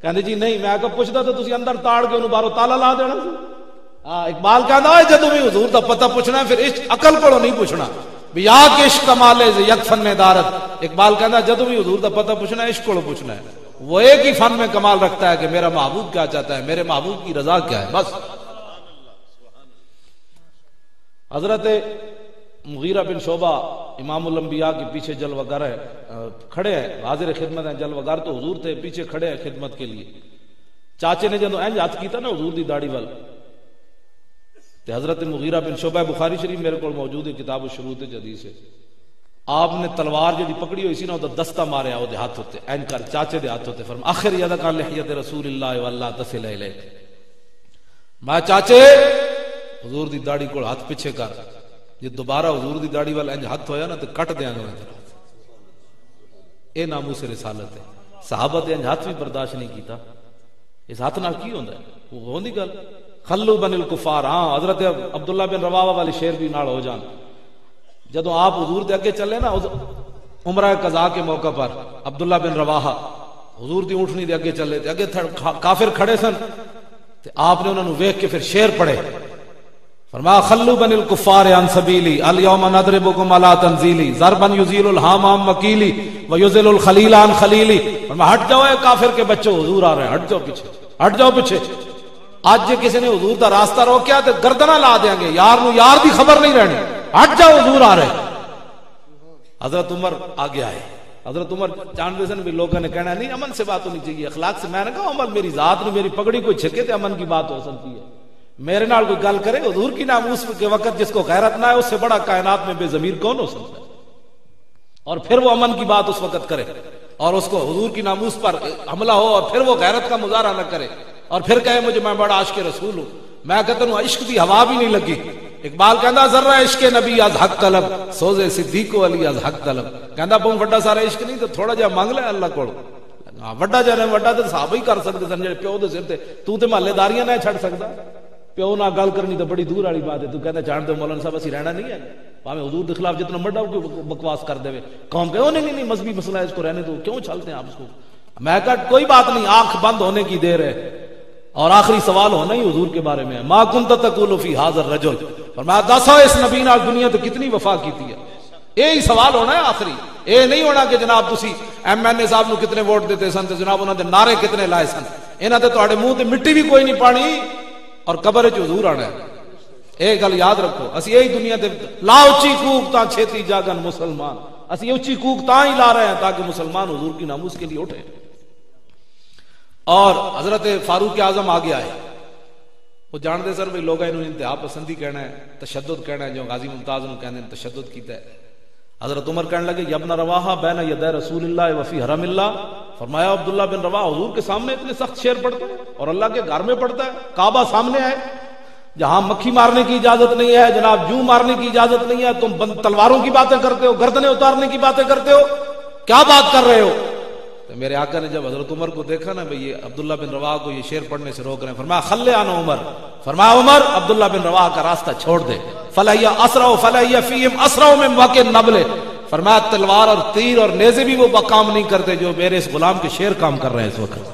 کہندے جی نہیں میں کہا پوچھدا تو تسی اندر تاڑ کے انہوں باہروں تالا لا دینا سی اقبال کہندا ہے جدوں بھی حضور دا پتہ پوچھنا ہے پھر عشق عقل کو نہیں پوچھنا یا کہ عشق کمالے یک فن دارت اقبال کہندا جدوں بھی حضور دا پتہ پوچھنا ہے عشق کو پوچھنا ہے وہ ایک ہی فن میں کمال رکھتا ہے کہ میرا محبوب کیا چاہتا ہے میرے محبوب کی رضا کیا ہے بس حضرت مغیرہ بن شعبہ امام الانبیاء کے پیچھے جلوہ گر ہے کھڑے ہیں حاضر خدمت ہیں جلوہ گر تو حضور تھے پیچھے کھڑے ہیں خدمت کے لیے چاچے نے جدوں انج ہاتھ کیتا نا حضور دی داڑھی وال تے حضرت مغیرہ بن شعبہ بخاری شریف میرے کو موجود ہے کتاب الشروط حدیث ہے آپ نے تلوار جی پکڑی ہوئی سی نا وہ دستہ ماریا وہ ہاتھ ہوتے این کر چاچے دے ہاتھ ہوتے فرما آخر یاد کر لحیت رسول اللہ واللہ تصل الیک میں چاچے حضور دی داڑھی کو ہاتھ پیچھے کر جی دوبارہ حضور دی داڑھی والا انج ہاتھ ہویا نا تو کٹ دیاں گا اے ناموس رسالت ہے صحابہ تے انج ہاتھ بھی برداشت نہیں کیتا اس ہاتھ نال کی ہوندا ہے وہ ہوندی گل خلو بن الکفار ہاں حضرت عبداللہ بن رواحہ والے شعر بھی نال ہو جان جدوں آپ حضور دے اگے چلے نا عمرہ قضاء کے موقع پر عبداللہ بن رواحہ حضور دی اونٹنی دے اگے چلے تے اگے کافر کھڑے سن تے آپ نے انہاں نوں ویکھ کے پھر شعر پڑھے فرمایا خلو بن الکفار عن سبیلی الیوم نضربکم علی تنزیلی ضربا یزیل الہام عن مکیلی ویزل الخلیل عن خلیلی فرمایا ہٹ جاؤ اے کافر کے بچوں حضور آ رہے ہیں ہٹ جاؤ پیچھے ہٹ جاؤ پیچھے آج جے کسی نے حضور دا راستہ روکیا تے گردناں لا دیں گے یار نو یار دی خبر نہیں رہنی ہٹ جاؤ حضور آ رہے حضرت عمر آگے آئے حضرت عمر جانتے سن بھی لوگوں نے کہنا نہیں امن سے بات ہونی چاہیے اخلاق سے میں نے کہا عمر میری ذات میں میری پگڑی کوئی چھکے تے امن کی بات ہو سکتی ہے میرے نال کوئی گل کرے حضور کی ناموس کے وقت جس کو غیرت نہ ہے اس سے بڑا کائنات میں بے ضمیر کون ہو سکتا ہے اور پھر وہ امن کی بات اس وقت کرے اور اس کو حضور کی ناموس پر حملہ ہو اور پھر وہ غیرت کا مظاہرہ نہ کرے اور پھر کہے مجھے میں بڑا عاشق رسول ہوں میں کہتا ہوں عشق دی ہوا بھی نہیں لگی اقبال کہندا ذرہ عشق نبی از حق طلب سوزے صدیق و علی از حق طلب کہندا بہت بڑا سارا عشق نہیں تو تھوڑا جہا مانگ لے اللہ کول وڈا جہا وڈا تے صحابہ ہی کر سکدے سن جڑے پیو دے سر تے تو تے محلے داریاں نہ چھڑ سکدا پیو نہ گل کرنی تو بڑی دور والی بات ہے تو کہندا جان دے مولانا صاحب اسی رہنا نہیں ہے بھاویں حضور دے خلاف جتنا بڑا بکواس کر دے قوم کہے نہیں نہیں مذہبی مسئلہ ہے اس کو رہنے دو کیوں چھلتے ہیں آپ اس کو میں کہا کوئی بات نہیں آنکھ بند ہونے کی دیر ہے اور آخری سوال ہونا ہی حضور کے بارے میں ہے ما کنت تقول فی ھذا الرجل فرمایا دسو اس نبی نال دنیا تے کتنی وفا کیتی ہے یہی سوال ہونا ہے آخری اے نہیں ہونا کہ جناب تسی ایم این اے صاحب نو کتنے ووٹ دیتے سن تے جناب انہاں دے نعرے کتنے لائے سن انہاں تے تہاڈے منہ تے مٹی بھی کوئی نہیں پانی اور قبر وچ حضور آنا ہے اے گل یاد رکھو اسی یہی دنیا تے لا اونچی کوک تا چھتی جاگن مسلمان اسی اونچی کوک تا ہی لا رہے ہیں تاکہ مسلمان حضور کی ناموس کے لیے اٹھے اور حضرت فاروق اعظم آگے آئے وہ جانتے سر بھائی لوگ انہوں نے انتہا پسندی کہنا ہے تشدد کہنا ہے جو غازی ممتاز نے کہنے تشدد کیتا ہے حضرت عمر کہنے لگے یبن رواحہ بین یدی رسول اللہ وفی حرم اللہ فرمایا عبداللہ بن رواحہ حضور کے سامنے اتنے سخت شعر پڑھتا ہے اور اللہ کے گھر میں پڑھتا ہے کعبہ سامنے ہے جہاں مکھی مارنے کی اجازت نہیں ہے جناب جو مارنے کی اجازت نہیں ہے تم تلواروں کی باتیں کرتے ہو گردنیں اتارنے کی باتیں کرتے ہو کیا بات کر رہے ہو تو میرے آقا نے جب حضرت عمر کو دیکھا نا بھئی یہ عبداللہ بن رواحہ کو یہ شعر پڑھنے سے روک رہے ہیں فرمایا خلے آنا عمر فرمایا عمر عبداللہ بن رواحہ کا راستہ چھوڑ دے فلہیا اسرع فلہیا فیہم اسرع من واقع النبل فرمایا تلوار اور تیر اور نیزے بھی وہ کام نہیں کرتے جو میرے اس غلام کے شعر کام کر رہے ہیں اس وقت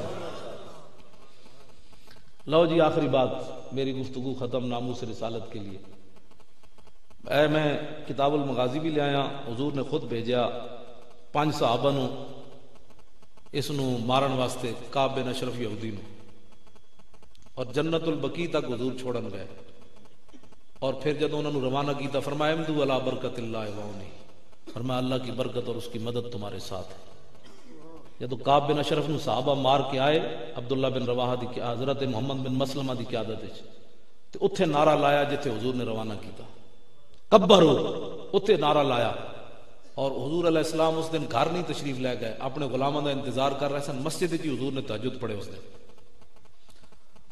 لو جی آخری بات میری گفتگو ختم ناموس رسالت کے لیے میں کتاب المغازی بھی لے آیا حضور نے خود بھیجا 5 صحابہ نو اس نو مارن واسطے کعب بن اشرف یہودی نو اور جنت البقیع تک حضور چھوڑن گئے اور پھر جب انہوں نے روانہ کیتا فرمایا امدو علی برکت اللہ وعونی فرمایا اللہ کی برکت اور اس کی مدد تمہارے ساتھ ہے جب کعب بن اشرف نو صحابہ مار کے آئے عبداللہ بن رواحہ دی حضرت محمد بن مسلمہ دی قیادت تے اتھے نعرہ لایا جتھے حضور نے روانہ کیتا، کبرو، اتھے نعرہ لایا. اور حضور علیہ السلام اس دن گھر نہیں تشریف لے گئے، اپنے غلاموں کا انتظار کر رہے سن. مسجد جی حضور نے تہجد پڑھے اس دن.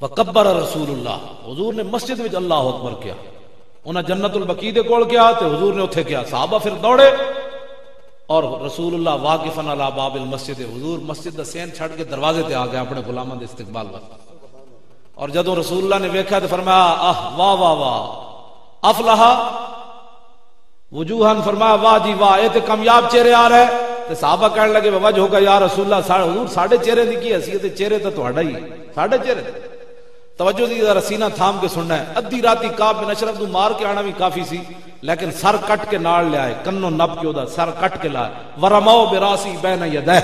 وکبر رسول اللہ، حضور نے مسجد وچ اللہ اکبر کیا. انہاں جنت البقیع دے کول کیا تے حضور نے اتھے کیا. صحابہ پھر دوڑے اور رسول اللہ واقفن علی باب المسجد، حضور مسجد دا سین چھڑ کے دروازے تے آ گئے اپنے غلاموں دے استقبال واسطے. اور جدوں رسول اللہ نے ویکھا تے فرمایا آہ واہ واہ واہ افلح وجوہن، فرمایا واہ جی واہ، اے تے کامیاب چہرے آ رہے. تے صحابہ کہنے لگے وجہ ہوگا یا رسول اللہ، حضور ساڈے چہرے دی کی حیثیت ہے؟ چہرے تے تہاڈا ہی، ساڈے چہرے. توجہ دی ذرا سینہ تھام کے سننا ہے. ادھی راتی کعب بن اشرف نو مار کے آنا بھی کافی سی، لیکن سر کٹ کے نال لے آئے، کنو نپ کے اودا سر کٹ کے لائے. ورماؤ براسی بین یدہ،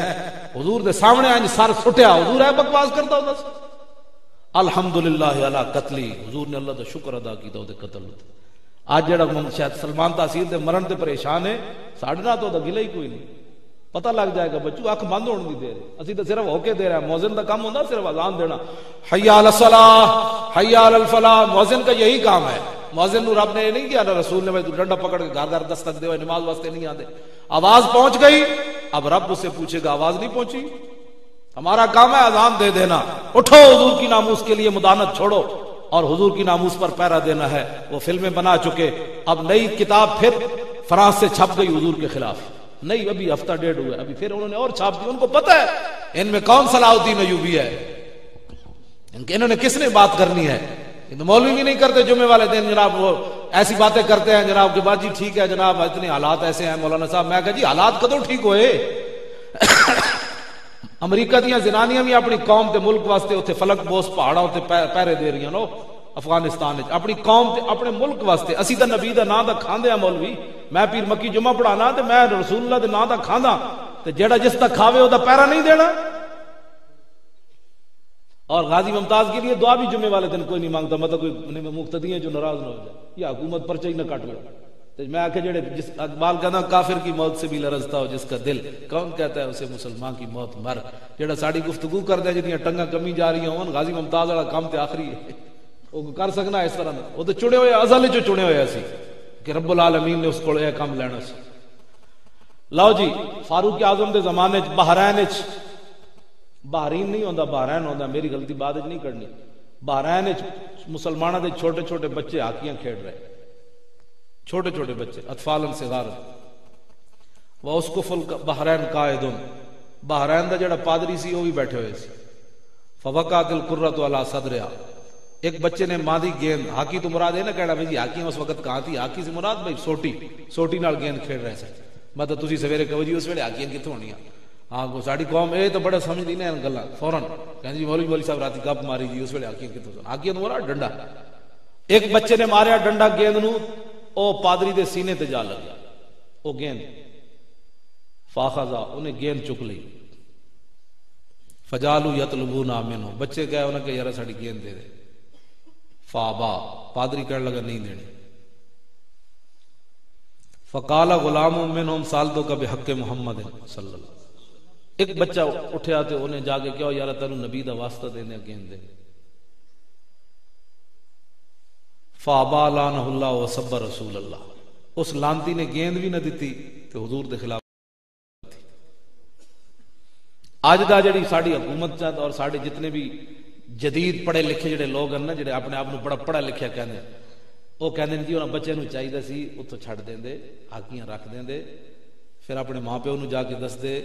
حضور دے سامنے آئے سر سٹیا. حضور ہے بکواس کرتا ہوندا سی. الحمدللہ علی قتلی، حضور نے اللہ دا شکر ادا کیتا اودے قتل. آج جڑا شاید سلمان تحصیل دے مرن تے پریشان ہے، ساڈے نال تو گلہ ہی کوئی نہیں. پتہ لگ جائے گا بچو، اکھ بند ہونے دی دیر ہے. اسی تو صرف ہو کے دے رہے ہیں. مؤذن دا کام ہوندا صرف اذان دینا، حی علی الصلاۃ حی علی الفلاح. مؤذن کا یہی کام ہے. مؤذن نو رب نے یہ نہیں کیا نہ رسول نے ڈنڈا پکڑ کے گھر گھر دستک دے، نماز واسطے نہیں آتے. آواز پہنچ گئی، اب رب اس سے پوچھے گا آواز نہیں پہنچی. ہمارا کام ہے اذان دے دینا. اٹھو، حضور کی ناموس کے لیے مدانت چھوڑو اور حضور کی ناموس پر پہرا دینا ہے. وہ فلمیں بنا چکے. اب نئی کتاب پھر فرانس سے چھپ گئی حضور کے خلاف. نہیں، ابھی ہفتہ ڈیڑھ ہوا ہے، ابھی پھر انہوں نے اور چھاپ دی. ان کو پتہ ہے ان میں کون صلاح الدین ایوبی ہے، انہوں نے کس نے بات کرنی ہے. مولوی بھی نہیں کرتے جمعے والے دن جناب، وہ ایسی باتیں کرتے ہیں جناب کہ بات جی ٹھیک ہے جناب اتنے حالات ایسے ہیں مولانا صاحب. میں کہا جی حالات کدوں ٹھیک ہوئے؟ امریکہ دیاں زنانیاں بھی اپنی قوم تے ملک واسطے اتنے فلک بوس پہاڑوں تے پہرے دے رہی ہیں. افغانستان اپنی قوم تے اپنے ملک واسطے. اسی دا نبی دا نام دا کھاندے ہیں مولوی. میں پیر مکی جمعہ پڑھانا تے میں رسول اللہ دے نام دا کھاندا تے جیڑا جس دا کھاوے او دا پیرا نہیں دینا. اور غازی ممتاز کے لیے دعا بھی جمعے والے دن کوئی نہیں مانگتا، مطلب کوئی مقتدی ہیں جو ناراض نہ ہو جائے یا حکومت پرچہ ہی نہ کٹ لے. میں آکھے جڑے جس اقبال کہنا کافر کی موت سے بھی لرزتا ہو جس کا دل، کون کہتا ہے اسے مسلمان کی موت مر. جڑا ساڑی گفتگو کر دے جتنی ٹنگاں کمی جا رہی ہوں، غازی ممتاز والا کام تے آخری ہے. وہ کر سکنا اس طرح وہ تو چنے ہوئے ازل جو چنے ہوئے سی کہ رب العالمین نے اس کو یہ کام لینا سی. لو جی فاروق اعظم دے زمانے چ بحرین چ، بحرین نہیں ہوندا بحرین ہوندا، میری غلطی بات نہیں کرنی. بحرین چ مسلمانوں دے چھوٹے چھوٹے بچے ہاکیاں کھیڈ رہے، چھوٹے چھوٹے بچے اطفال صغار. واسقف البحرین قائدن، بحرین دا جڑا پادری سی وہ بھی بیٹھے ہوئے سی. فوقعت القرۃ علی صدرها، ایک بچے نے مادی گیند، ہاکی تو مراد ہے نا کہنا بھائی ہاکی اس وقت کہاں تھی، ہاکی سے مراد بھائی سوٹی نال گیند کھیل رہے سن. مطلب تسی سویرے کہو جی اس ویلے ہاکیاں کتوں ہونیاں. ہاں کو ساڈی قوم اے تو بڑا سمجھ نہیں ان گلاں، فوراً کہندی جی مولوی صاحب راتی گپ ماری جی اس ویلے ہاکیاں کتوں سن. ہاکیاں تو مراد ڈنڈا. ایک بچے نے ماریا ڈنڈا گیند نو، او پادری دے سینے تے جا لگیا او گیند. فاخذا، انہیں گیند چک لی. فجالوا یطلبون منه، بچے گئے انہاں کہ یار ساڈی گیند دے دے. فابا، پادری کہنے لگا نہیں دینی. فقال غلام منهم سالتک بحق محمد صلی اللہ علیہ وسلم، ایک بچہ اٹھیا تے انہیں جا کے کہو یار تینوں نبی دا واسطہ دینے گیند دے. فابا لعنہ اللہ وصبر رسول اللہ، اس لانتی نے گیند بھی نہ دیتی تے حضور دے خلاف. آج دا جڑی ساڑی حکومت چاہتا اور ساڑے جتنے بھی جدید پڑھے لکھے جڑے لوگ ہیں نا، جڑے اپنے آپ بڑا پڑھا لکھیا کہندے، وہ کہندے جی انہاں بچے نو چاہیے سی اتوں چھڈ دیندے، ہاکیاں رکھ دیندے، پھر اپنے ماں پیو نو جا کے دس دے،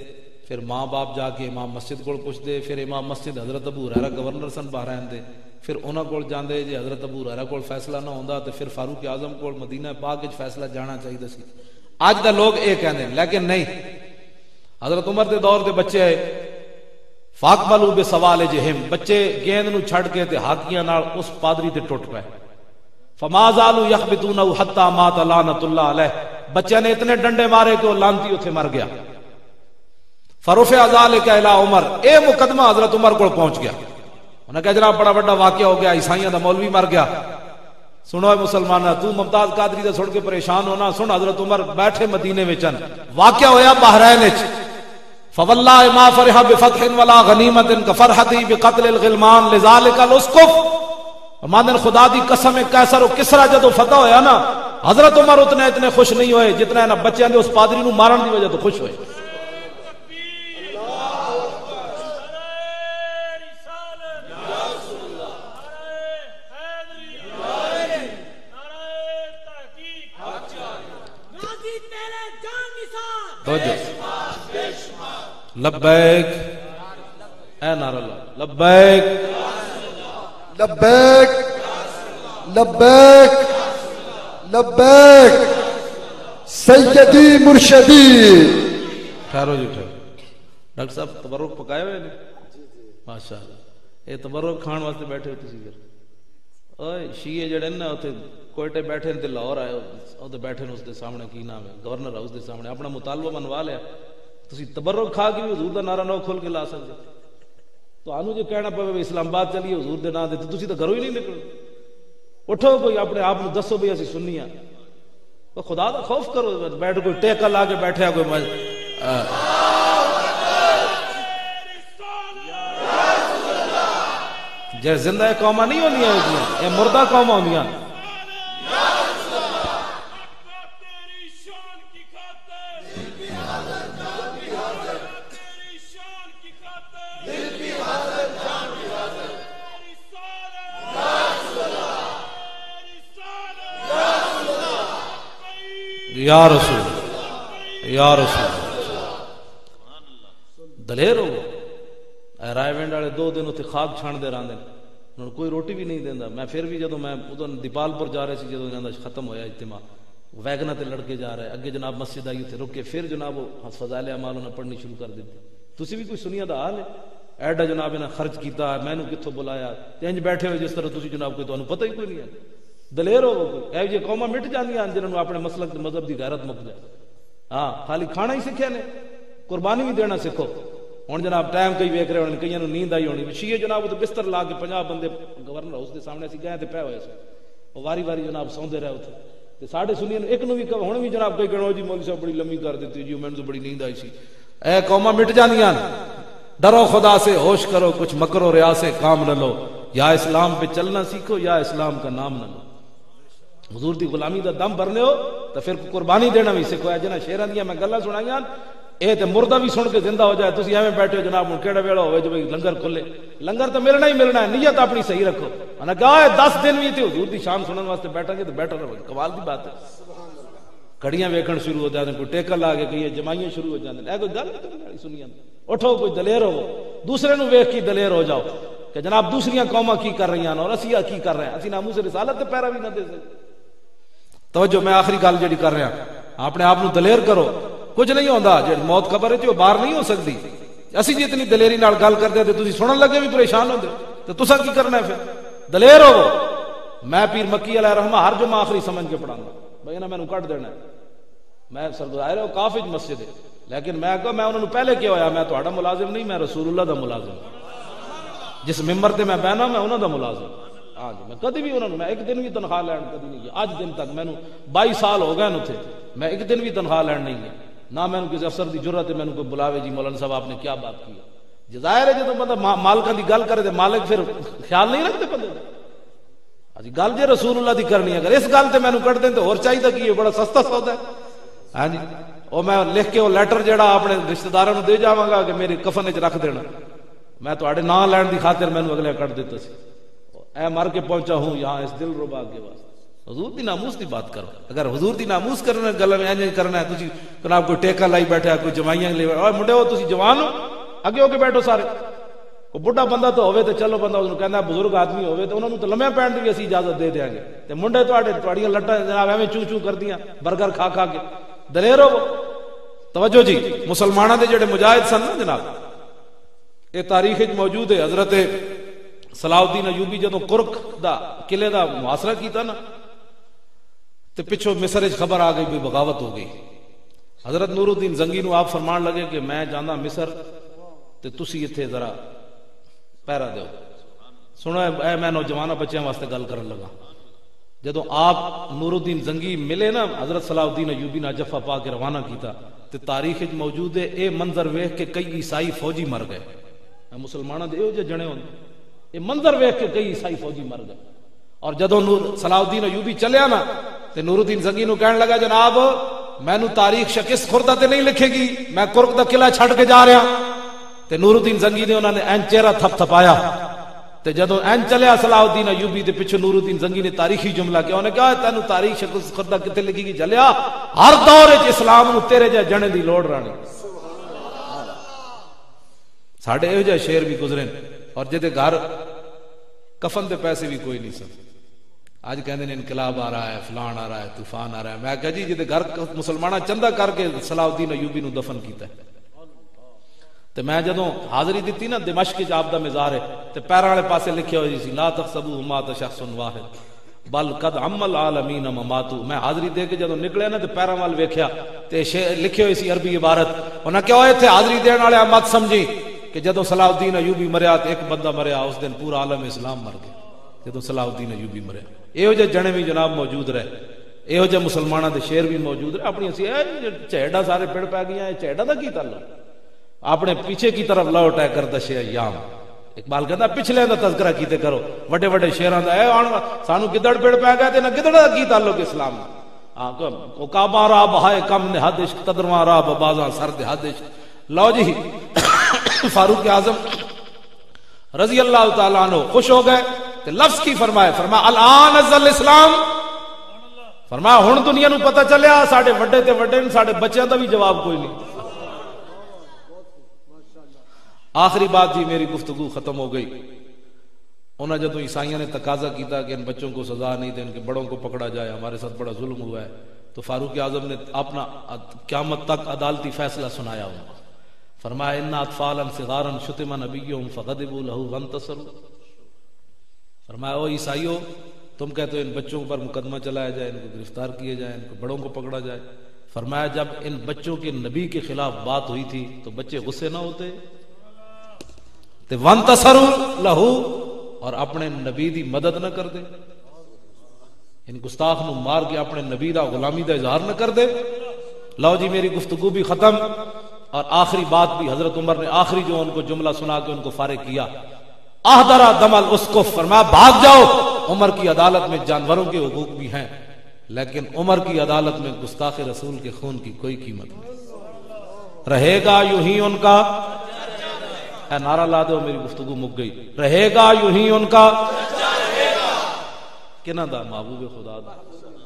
پھر ماں باپ جا کے امام مسجد کول پوچھ دے، پھر امام مسجد حضرت ابو ہریرہ گورنر سن بحرین دے، پھر انہاں کول جاندے جے حضرت ابو ہریرہ کول فیصلہ نہ ہوندا تے پھر فاروق اعظم کول مدینہ پاک وچ فیصلہ جانا چاہیے سی. اج دا لوگ اے کہندے لیکن نہیں. حضرت عمر دے دور دے بچے آئے، فاقبلوا بسوالجہم، بچے گیند نو چھڑ کے تے ہاکیاں نال اس پادری تے ٹوٹ پئے. فما زالوا یخبطونہ حتی مات لعنۃ اللہ علیہ، بچے نے اتنے ڈنڈے مارے کہ وہ لانتی اتنے مر گیا. فرفع ذلک الی عمر، اے مقدمہ حضرت عمر کو پہنچ گیا. انہوں نے کہا جناب بڑا بڑا واقعہ ہو گیا، عیسائیاں دا مولوی مر گیا. سنو اے مسلمانہ، تو ممتاز قادری دا سن کے پریشان ہونا، سن حضرت عمر بیٹھے مدینے وچن، واقعہ ہویا بحرین وچ. فواللہ ما فرح بفتح ولا غنیمت کفرحتی بقتل الغلمان لذالک الاسقف ماندن خدا دی قسم کیسر و کسرا جدو فتح ہویا نا حضرت عمر اتنے خوش نہیں ہوئے جتنا نا بچیاں دے اس پادری نو مارن دی وجہ تو خوش ہوئے. لبیک اے نعرہ اللہ لبیک لبیک لبیک لبیک سیدی مرشدی. ٹھہرو جی ٹھہرو. ڈاکٹر صاحب تبرک پکائے ہوئے نہیں ماشاء اللہ. یہ تبرک کھان واسطے بیٹھے ہو تسی پھر اوئے شیعہ جڑے نا اوتھے کوئٹے بیٹھے تے لاہور آئے اوتے بیٹھے نے اس دے سامنے کی نام ہے گورنر ہاؤس دے سامنے اپنا مطالبہ منوا لیا. تسی تبرک کھا کے بھی حضور دا نعرہ نہ کھول کے لا سکتے تو آنو جو کہنا پہ اسلام آباد چلیے حضور دے نام دے تو تسی تو گھروں ہی نہیں نکلو. اٹھو کوئی اپنے آپ دسو بھی اسی سنی ہاں تو خدا دا خوف کرو. بیٹھ کوئی ٹیکا لا کے بیٹھے کوئی جے زندہ قوما نہیں ہونی ہیں یہ مردہ قوما ہونی ہیں. یا رسول یا رسول دلیر ہو رائے وینڈ والے 2 دن اتنے خاک چھان دے رہے ہیں کوئی روٹی بھی نہیں دینا. میں پھر بھی جدو میں ادھر دیپال پور جا رہے سی جدو ختم ہویا اجتماع ویگنا تے لڑکے جا رہے اگے جناب مسجد آئی اتنے رکے پھر جناب فضائل اعمال انہیں پڑھنی شروع کر دیتی. تسی بھی کوئی سنیا دا حال ہے ایڈا جناب انہیں خرچ کیتا میں نے کتوں بلایا انج بیٹھے ہوئے جس طرح تسی جناب کوئی تو پتہ ہی کوئی نہیں ہے. دلیر ہو کوئی یہ قوما مٹ جاندیاں جنہوں اپنے مسلک مذہب دی غیرت مک جائے. ہاں خالی کھانا ہی سکھیا نے قربانی بھی دینا سکھو. ہوں جناب ٹائم کئی ویک رہے ہونے کئی نیند آئی ہونی شیعہ جناب تو بستر لا کے 50 بندے گورنر ہاؤس کے سامنے اسی گئے تے پے ہوئے وہ واری واری جناب سوندے رہے اتنے ساڈے سنی ایک نو بھی ہوں بھی جناب کئی کہنا جی مولوی صاحب بڑی لمبی کر دیتی جی میں تو بڑی نیند آئی سی. اے قوما مٹ جاندیاں ڈرو خدا سے ہوش کرو کچھ مکرو ریا سے کام نہ لو یا اسلام پہ چلنا سیکھو یا اسلام کا نام نہ لو. حضور دی غلامی دا دم بھرنے ہو تو پھر قربانی دینا بھی سکھو. جنہ شیران دیا میں گلاں سنائیاں اے تے مردہ بھی سن کے زندہ ہو جائے تسی ایویں بیٹھے ہو جناب ہن کیڑا ویلا ہوئے جو لنگر کھلے لنگر تو ملنا ہی ملنا ہے. نیت اپنی صحیح رکھو. انا کہا 10 دن بھی تے حضور دی شان سنن واسطے بیٹھا گے تو بیٹھا رہو. کمال دی بات ہے. کڑیاں ویکھن شروع ہو جاندے کوئی ٹیکا لا کے کئی جمائیاں شروع ہو جاندے. اے کوئی گل نہیں سنیاں. اٹھو کوئی دلیر ہو دوسرے نو ویکھ کے دلیر ہو جاؤ کہ جناب دوسریاں قوماں کی کر رہی ہیں اور اسی کی کر رہے ہیں. اسی ناموس رسالت تے پیرا بھی نہ دے سکتے. توجہ میں آخری گل جڑی کر رہا اپنے آپ دلیر کرو. کچھ نہیں ہوتا جی موت خبر ہے جو باہر نہیں ہو سکتی. اسی جی اتنی دلیری نال گل کرتے ہیں تسی سنن لگے بھی پریشان ہوتے تو تسا کی کرنا ہے پھر دلیر ہو. میں پیر مکی علیہ رحمہ ہر جمعہ آخری سمجھ کے پڑھاؤں گا بھائی نہ میں کٹ دینا ہے. میں سرگزائر ہوں کافی مسجد ہے لیکن میں کہا میں انہوں نے پہلے کیا ہوا میں تہاڈا ملازم نہیں میں رسول اللہ دا ملازم. جس ممبر تے میں بہنا میں انہوں دا ملازم. ہاں جی میں کدی بھی انہوں نے میں ایک دن بھی تنخواہ لین کدی نہیں گیا. آج دن تک میں 22 سال ہو گئے اتنے میں ایک دن بھی تنخواہ لین نہیں گیا. نہ میں کسی افسر کی ضرورت ہے میں کوئی بلاوے جی مولانا صاحب آپ نے کیا بات کی. جزائر ہے جب بندہ مالکاں دی گل کرے تے مالک پھر خیال نہیں رکھتے بندے دا. اجی گل جے رسول اللہ دی کرنی ہے اگر اس گل تے میں کٹ دیں تو اور چاہیے کہ یہ بڑا سستا سودا ہے. ہاں جی وہ میں لکھ کے وہ لیٹر جڑا اپنے رشتہ داراں نوں دے جاواں گا کہ میرے کفن وچ رکھ دینا. میں تہاڈے نام لین دی خاطر مینوں اگلے کٹ دیتا سی. اے مر کے پہنچا ہوں یہاں اس دل ربا کے واسطے. حضور دی ناموس دی بات کرو. اگر حضور دی ناموس کرنا گل میں انج کرنا ہے تسی جناب کوئی ٹیکا لائی بیٹھا کوئی جمائیاں لے اوے منڈے ہو تسی جوان ہو اگے ہو کے بیٹھو سارے. کوئی بڈھا بندہ تو ہوے تے چلو بندہ انہوں کہندا بزرگ آدمی ہوے تے انہاں نوں تے لمے پین دی بھی اسی اجازت دے دیاں گے. تے منڈے تہاڈیاں لٹاں جناب ایویں چوں چوں کردیاں برگر کھا کھا کے. دلیر ہو. توجہ جی مسلماناں دے جڑے مجاہد سن نا جناب یہ تاریخ وچ موجود ہے. حضرت صلاح الدین ایوبی جدوں کرک دا قلعے دا محاصرہ کیتا نا تے پچھوں مصر وچ خبر آ گئی بھی بغاوت ہو گئی. حضرت نور الدین زنگی نو آپ فرمان لگے کہ میں جانا مصر تے تسی ایتھے ذرا پہرا دیو. سنو اے میں نوجواناں بچیاں واسطے گل کرن لگا. جدوں آپ نور الدین زنگی ملے نا حضرت صلاح الدین ایوبی نے جفا پا کے روانہ کیتا تے تاریخ وچ موجود ہے اے منظر ویکھ کے کئی عیسائی فوجی مر گئے. مسلماناں دے او جے جنے ہوندے یہ منظر ویکھ کے کئی عیسائی فوجی مر گئے. اور جدو صلاح الدین ایوبی چلیا نا تے نور الدین زنگی نو کہن لگا جناب مینو تاریخ شکست خوردہ تے نہیں لکھے گی، میں کرک دا قلعہ چھڑ کے جا رہا. تے نور الدین زنگی نے انہوں نے این چہرہ تھپ تھپایا. تے جدو این چلیا صلاح الدین ایوبی دے پیچھے نور الدین زنگی نے تاریخی جملہ کیا، انہوں نے کہا تینو تاریخ شکست خوردہ کتے لکھی گی جلیا، ہر دور وچ اسلام نو تیرے جا جنے دی لوڑ رانی. ساڈے ایہو جہے شیر بھی گزرے اور جدے گھر کفن دے پیسے بھی کوئی نہیں سن. آج کہندے نے انقلاب آ رہا ہے، فلان آ رہا ہے، طوفان آ رہا ہے. میں کہا جی جدے گھر مسلمانہ چندہ کر کے صلاح الدین ایوبی نو دفن کیتا ہے. تے میں جدوں حاضری دیتی نا دمشق وچ آپ دا مزار ہے تے پیراں والے پاسے لکھیا ہوئی سی لا تحسبوا مات شخص واحد بل قد عم العالمین مماتو. میں حاضری دے کے جدوں نکلیا نا تے پیراں وال ویکھیا تے لکھے ہوئی سی عربی عبارت. انہاں کہا ایتھے حاضری دین والے مت سمجھی کہ جدوں صلاح الدین ایوبی مریا تے ایک بندہ مریا اس دن پورا عالم اسلام مر گیا. جدوں صلاح الدین ایوبی مریا ایہو جے جنے بھی جناب موجود رہے، ایہو جے مسلماناں دے شیر بھی موجود رہے. اپنی اسی چہڑا سارے پڑ پی گیا، چہڑا دا کی تعلق؟ اپنے پیچھے کی طرف لوٹ ہے گردش ایام. اقبال کہتا پچھلے دا تذکرہ کیتے کرو، وڈے وڈے شیراں دا. اے سانو گدڑ پڑ پی گیا تے نہ گدڑ دا کی تعلق اسلام نال؟ او کعبہ را بہائے کم نہادش قدرواں را بازاں سر دہادش. لو جی فاروق اعظم رضی اللہ تعالیٰ عنہ خوش ہو گئے تے لفظ کی فرمایا الان ازل اسلام. فرمایا ہن دنیا نو پتہ چلیا ساڈے وڈے تے وڈے ساڈے بچیاں دا بھی جواب کوئی نہیں. آخری بات جی میری گفتگو ختم ہو گئی. انہوں نے جدو عیسائیوں نے تقاضا کیتا کہ ان بچوں کو سزا نہیں دے، ان کے بڑوں کو پکڑا جائے، ہمارے ساتھ بڑا ظلم ہوا ہے، تو فاروق اعظم نے اپنا قیامت تک عدالتی فیصلہ سنایا. فرمایا ان اطفالا صغارا شتم نبیهم فغضبوا له وانتصروا. فرمایا او عیسائیوں تم کہتے ہو ان بچوں پر مقدمہ چلایا جائے، ان کو گرفتار کیا جائے، ان کو بڑوں کو پکڑا جائے. فرمایا جب ان بچوں کے نبی کے خلاف بات ہوئی تھی تو بچے غصے نہ ہوتے تے وانتصروا له اور اپنے نبی دی مدد نہ کر دے، ان گستاخ نو مار کے اپنے نبی دا غلامی دا اظہار نہ کر دے. لو جی میری گفتگو بھی ختم اور آخری بات بھی حضرت عمر نے آخری جو ان کو جملہ سنا کے ان کو فارغ کیا احضر دم الاسقف. فرمایا بھاگ جاؤ، عمر کی عدالت میں جانوروں کے حقوق بھی ہیں لیکن عمر کی عدالت میں گستاخ رسول کے خون کی کوئی قیمت نہیں. رہے گا یوں ہی ان کا، اے نعرہ لا دو میری گفتگو مک گئی، رہے گا یوں ہی ان کا کنہ دا محبوب خدا دا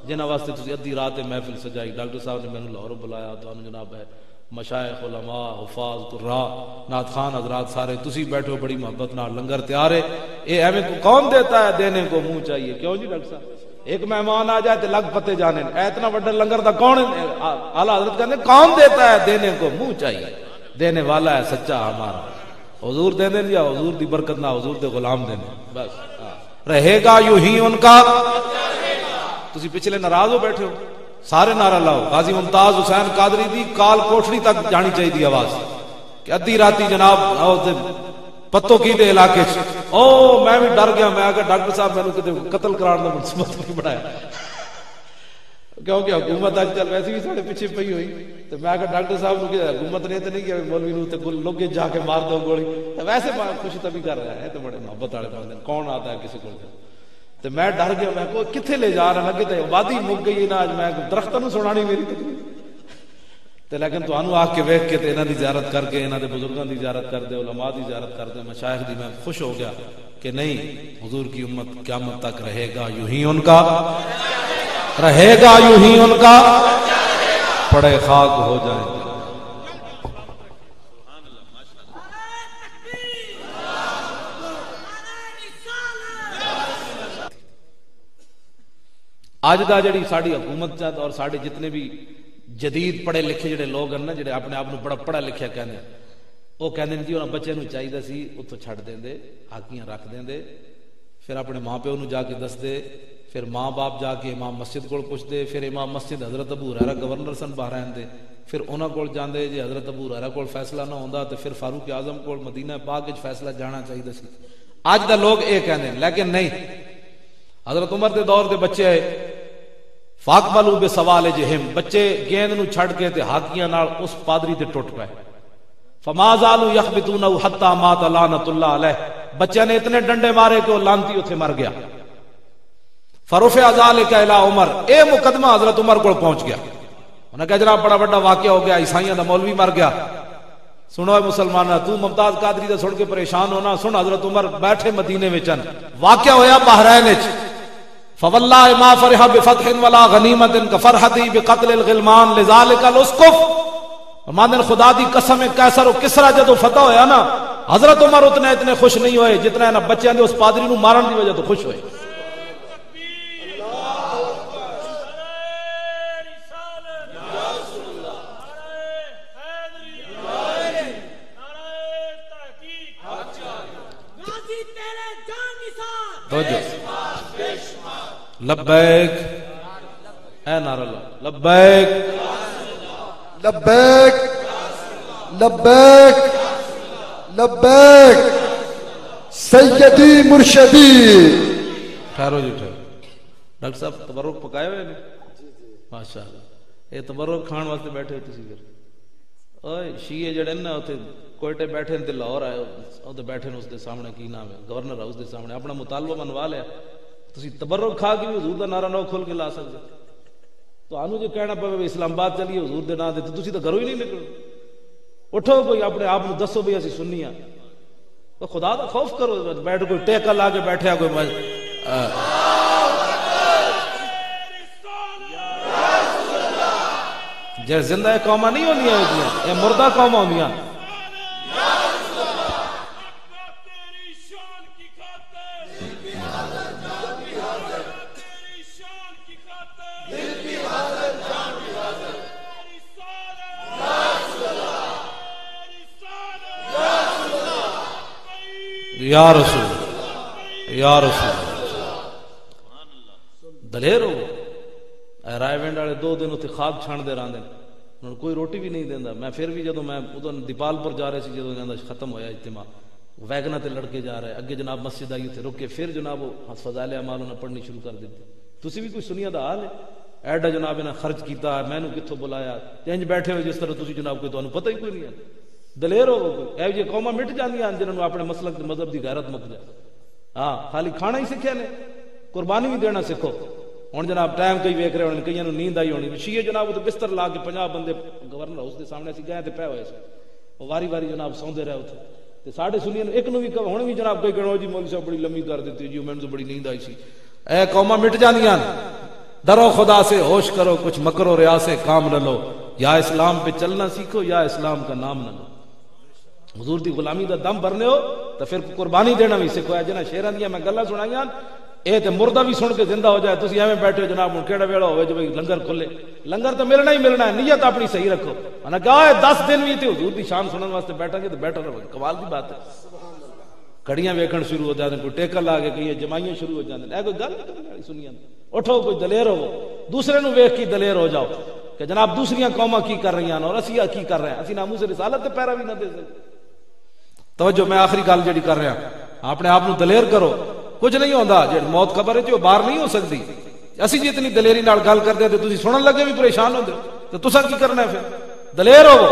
جنہاں واسطے تسی ادھی رات محفل سجائی. ڈاکٹر صاحب نے مینوں لاہور بلایا تو جناب ہے مشائخ علماء حفاظ قراء نعت خان حضرات سارے تسی بیٹھو بڑی محبت نال لنگر تیار ہے. اے ایویں کو کون دیتا ہے، دینے کو منہ چاہیے. کیوں جی ڈاکٹر صاحب ایک مہمان آ جائے تو لگ پتے جانے اتنا بڑا لنگر دا کون اعلیٰ حضرت کہتے کون دیتا ہے، دینے کو منہ چاہیے، دینے والا ہے سچا ہمارا. حضور دے دیں یا حضور دی برکت نہ حضور دے غلام دے دیں بس. رہے گا یوں ہی ان کا. تسی پچھلے ناراض ہو بیٹھے ہو، سارے نعرہ لاؤ. غازی ممتاز حسین قادری دی کال کوٹھڑی تک جانی چاہیے دی آواز کہ ادھی راتی جناب پتوں کی دے علاقے او میں بھی ڈر گیا. میں آگے ڈاکٹر صاحب میں کتے قتل کران دا منصوبہ نہیں بنایا کیونکہ حکومت اج کل ویسے بھی سارے پیچھے پئی ہوئی. تو میں آگے ڈاکٹر صاحب نو کہ حکومت نے تو نہیں کیا مولوی نو تے لوگے جا کے مار دو گولی. ویسے خوشی تبھی کر رہا ہے تو بڑے محبت والے بندے کون آتا ہے کسی کو. تو میں ڈر گیا، میں کو کتنے لے جا رہا لگے تو وادی مک گئی نا. اج میں درختوں نو سنانی میری تقریر تے لیکن تانوں آ کے ویکھ کے تے انہاں دی زیارت کر کے انہاں دے بزرگاں دی زیارت کر دے، علماء دی زیارت کر دے، مشائخ دی، میں خوش ہو گیا کہ نہیں حضور کی امت قیامت تک رہے گا یوں ہی ان کا، رہے گا یوں ہی ان کا، پڑے خاک ہو جائیں گے. آج دا جڑی ساڑی حکومت چاہتا اور ساڑے جتنے بھی جدید پڑھے لکھے جڑے لوگ ہیں نا جڑے اپنے آپ بڑا پڑھا لکھیا کہنے وہ کہنے جی انہاں بچے نو چاہیے سی اتوں چھڑ دیں دے، حاکیاں رکھ دیں دے، پھر اپنے ماں پیو نو جا کے دس دے، پھر ماں باپ جا کے امام مسجد کو پوچھ دے، پھر امام مسجد حضرت ابو ہریرہ گورنر سن بحرین دے، پھر انہاں کول جاندے جے حضرت ابو ہریرہ کول فیصلہ نہ ہوندا تو پھر فاروق اعظم کول مدینہ پاک وچ فیصلہ جانا چاہیے سی. اج دا لوگ اے کہندے لیکن نہیں. حضرت عمر دے دور دے بچے آئے فاقبلوا بسوال جہم، بچے گیند نو چھڑ کے تے ہاکیاں نال اس پادری تے ٹوٹ پئے. فما زالوا یخبطونہ حتی مات لعنت اللہ علیہ، بچے نے اتنے ڈنڈے مارے کہ وہ لعنتی اتھے مر گیا. فرفع ذلک الی عمر، اے مقدمہ حضرت عمر کو پہنچ گیا. انہوں نے کہا جناب بڑا بڑا واقعہ ہو گیا، عیسائیاں دا مولوی مر گیا. سنو اے مسلمانہ، تو ممتاز قادری دا سن کے پریشان ہونا، سن حضرت عمر بیٹھے مدینے وچن، واقعہ ہویا بحرین وچ. فواللہ ما فرح بفتح ولا غنیمت کفرحتی بقتل الغلمان لذالک الاسقف. ماندن خدا دی قسم ہے، قیصر و کسرا جدو فتح ہویا نا، حضرت عمر اتنے خوش نہیں ہوئے جتنا نا بچیاں دے اس پادری نو مارن دی وجہ تو خوش ہوئے. لبیک اے نعرہ اللہ، لبیک لبیک لبیک لبیک سیدی مرشدی. ٹھہرو جی ٹھہرو. ڈاکٹر صاحب تبرک پکائے ہوئے نے؟ ماشاء اللہ. یہ تبرک کھان واسطے بیٹھے ہو تسی؟ پھر اوئے شیعہ جڑے نا اوتھے کوئٹے بیٹھے تے لاہور آئے اوتے بیٹھے نے، اس دے سامنے کی نام ہے گورنر ہاؤس دے سامنے اپنا مطالبہ منوا لیا. تسی تبرک کھا کے حضور دا نعرہ نو کھول کے لا سکتے؟ تو آنو جو کہنا پوے اسلام آباد چلیے حضور دے نام دے، تو تسی تو گھروں ہی نہیں نکلو. اٹھو کوئی اپنے آپ نو دسو بھی اسی سنی ہاں. تو خدا دا خوف کرو. بیٹھ کوئی ٹیکا لا کے بیٹھے کوئی جے زندہ قوما نہیں ہوندیاں، یہ مردہ قوما ہوندیاں. یا رسول یا رسول دلیر ہو. رائے ونڈ والے 2 دن اتنے خاک چھان دے راندے، انہوں نے کوئی روٹی بھی نہیں دیندا. میں پھر بھی جدو میں ادھر دیپال پور جا رہے سی، جدو جانا ختم ہویا اجتماع، ویگنا تے لڑکے جا رہے اگے جناب مسجد آئی اتنے رک کے پھر جناب فضائل اعمال انہیں پڑھنی شروع کر دیتی. تسی بھی کوئی سنیا دا حال ہے؟ ایڈا جناب انہیں خرچ کیتا، میں نے کتوں بلایا، انج بیٹھے ہوئے جس طرح تسی جناب کوئی تمہیں پتہ ہی کوئی نہیں ہے. دلیر ہو کوئی اے جی قوما مٹ جاندیاں جنہوں اپنے مسلک مذہب دی غیرت مک جائے. ہاں خالی کھانا ہی سکھیا نے، قربانی بھی دینا سکھو. ہوں جناب ٹائم کئی ویکھ رہے ہونے، کئی نیند آئی ہونی. شیعہ جناب تو بستر لا کے 50 بندے گورنر ہاؤس دے سامنے اسی گئے تے پے ہوئے سے، وہ واری واری جناب سوندے رہے اتنے. تے ساڈے سنیاں ایک نو بھی ہن بھی جناب کوئی کہو جی مولوی صاحب بڑی لمبی کر دیتی جی، میں تو بڑی نیند آئی سی. اے قوما مٹ جاندیاں. ڈرو خدا سے، ہوش کرو، کچھ مکر و ریا سے کام نہ لو. یا اسلام پہ چلنا سیکھو یا اسلام کا نام نہ لو. حضور دی غلامی دا دم بھرنے ہو تو پھر قربانی دینا بھی سکھو. جنہ شیراں دیاں میں گلاں سنائیاں، اے تے مردہ بھی سن کے زندہ ہو جائے. تسی ایویں بیٹھے ہو جناب ہن کیڑا ویلا ہوئے جو لنگر کھلے، لنگر تو ملنا ہی ملنا ہے. نیت اپنی صحیح رکھو. انہاں کہا 10 دن بھی تے حضور دی شان سنن واسطے بیٹھا گے تو بیٹھا رہو. کمال دی بات ہے. کڑیاں ویکھن شروع ہو جاندے، کوئی ٹیکا لا کے کئی جمائیاں شروع ہو جاندے. اے کوئی گل کرنے والی سنیاں؟ اٹھو کوئی دلیر ہو، دوسرے نو ویکھ کے دلیر ہو جاؤ کہ جناب دوسریاں قوماں کی کر رہی ہیں اور اسی کی کر رہے ہیں. اسی ناموس رسالت تے پیروی نہ دے سکتے. توجہ، میں آخری گل جڑی کر رہا، اپنے آپ دلیر کرو. کچھ نہیں ہوندا، جی موت خبر ہے جو باہر نہیں ہو سکتی. اسی جی اتنی دلیری نال گل کرتے ہیں تو تسی سنن لگے بھی پریشان ہوندے تو تساں کی کرنا ہے؟ پھر دلیر ہو.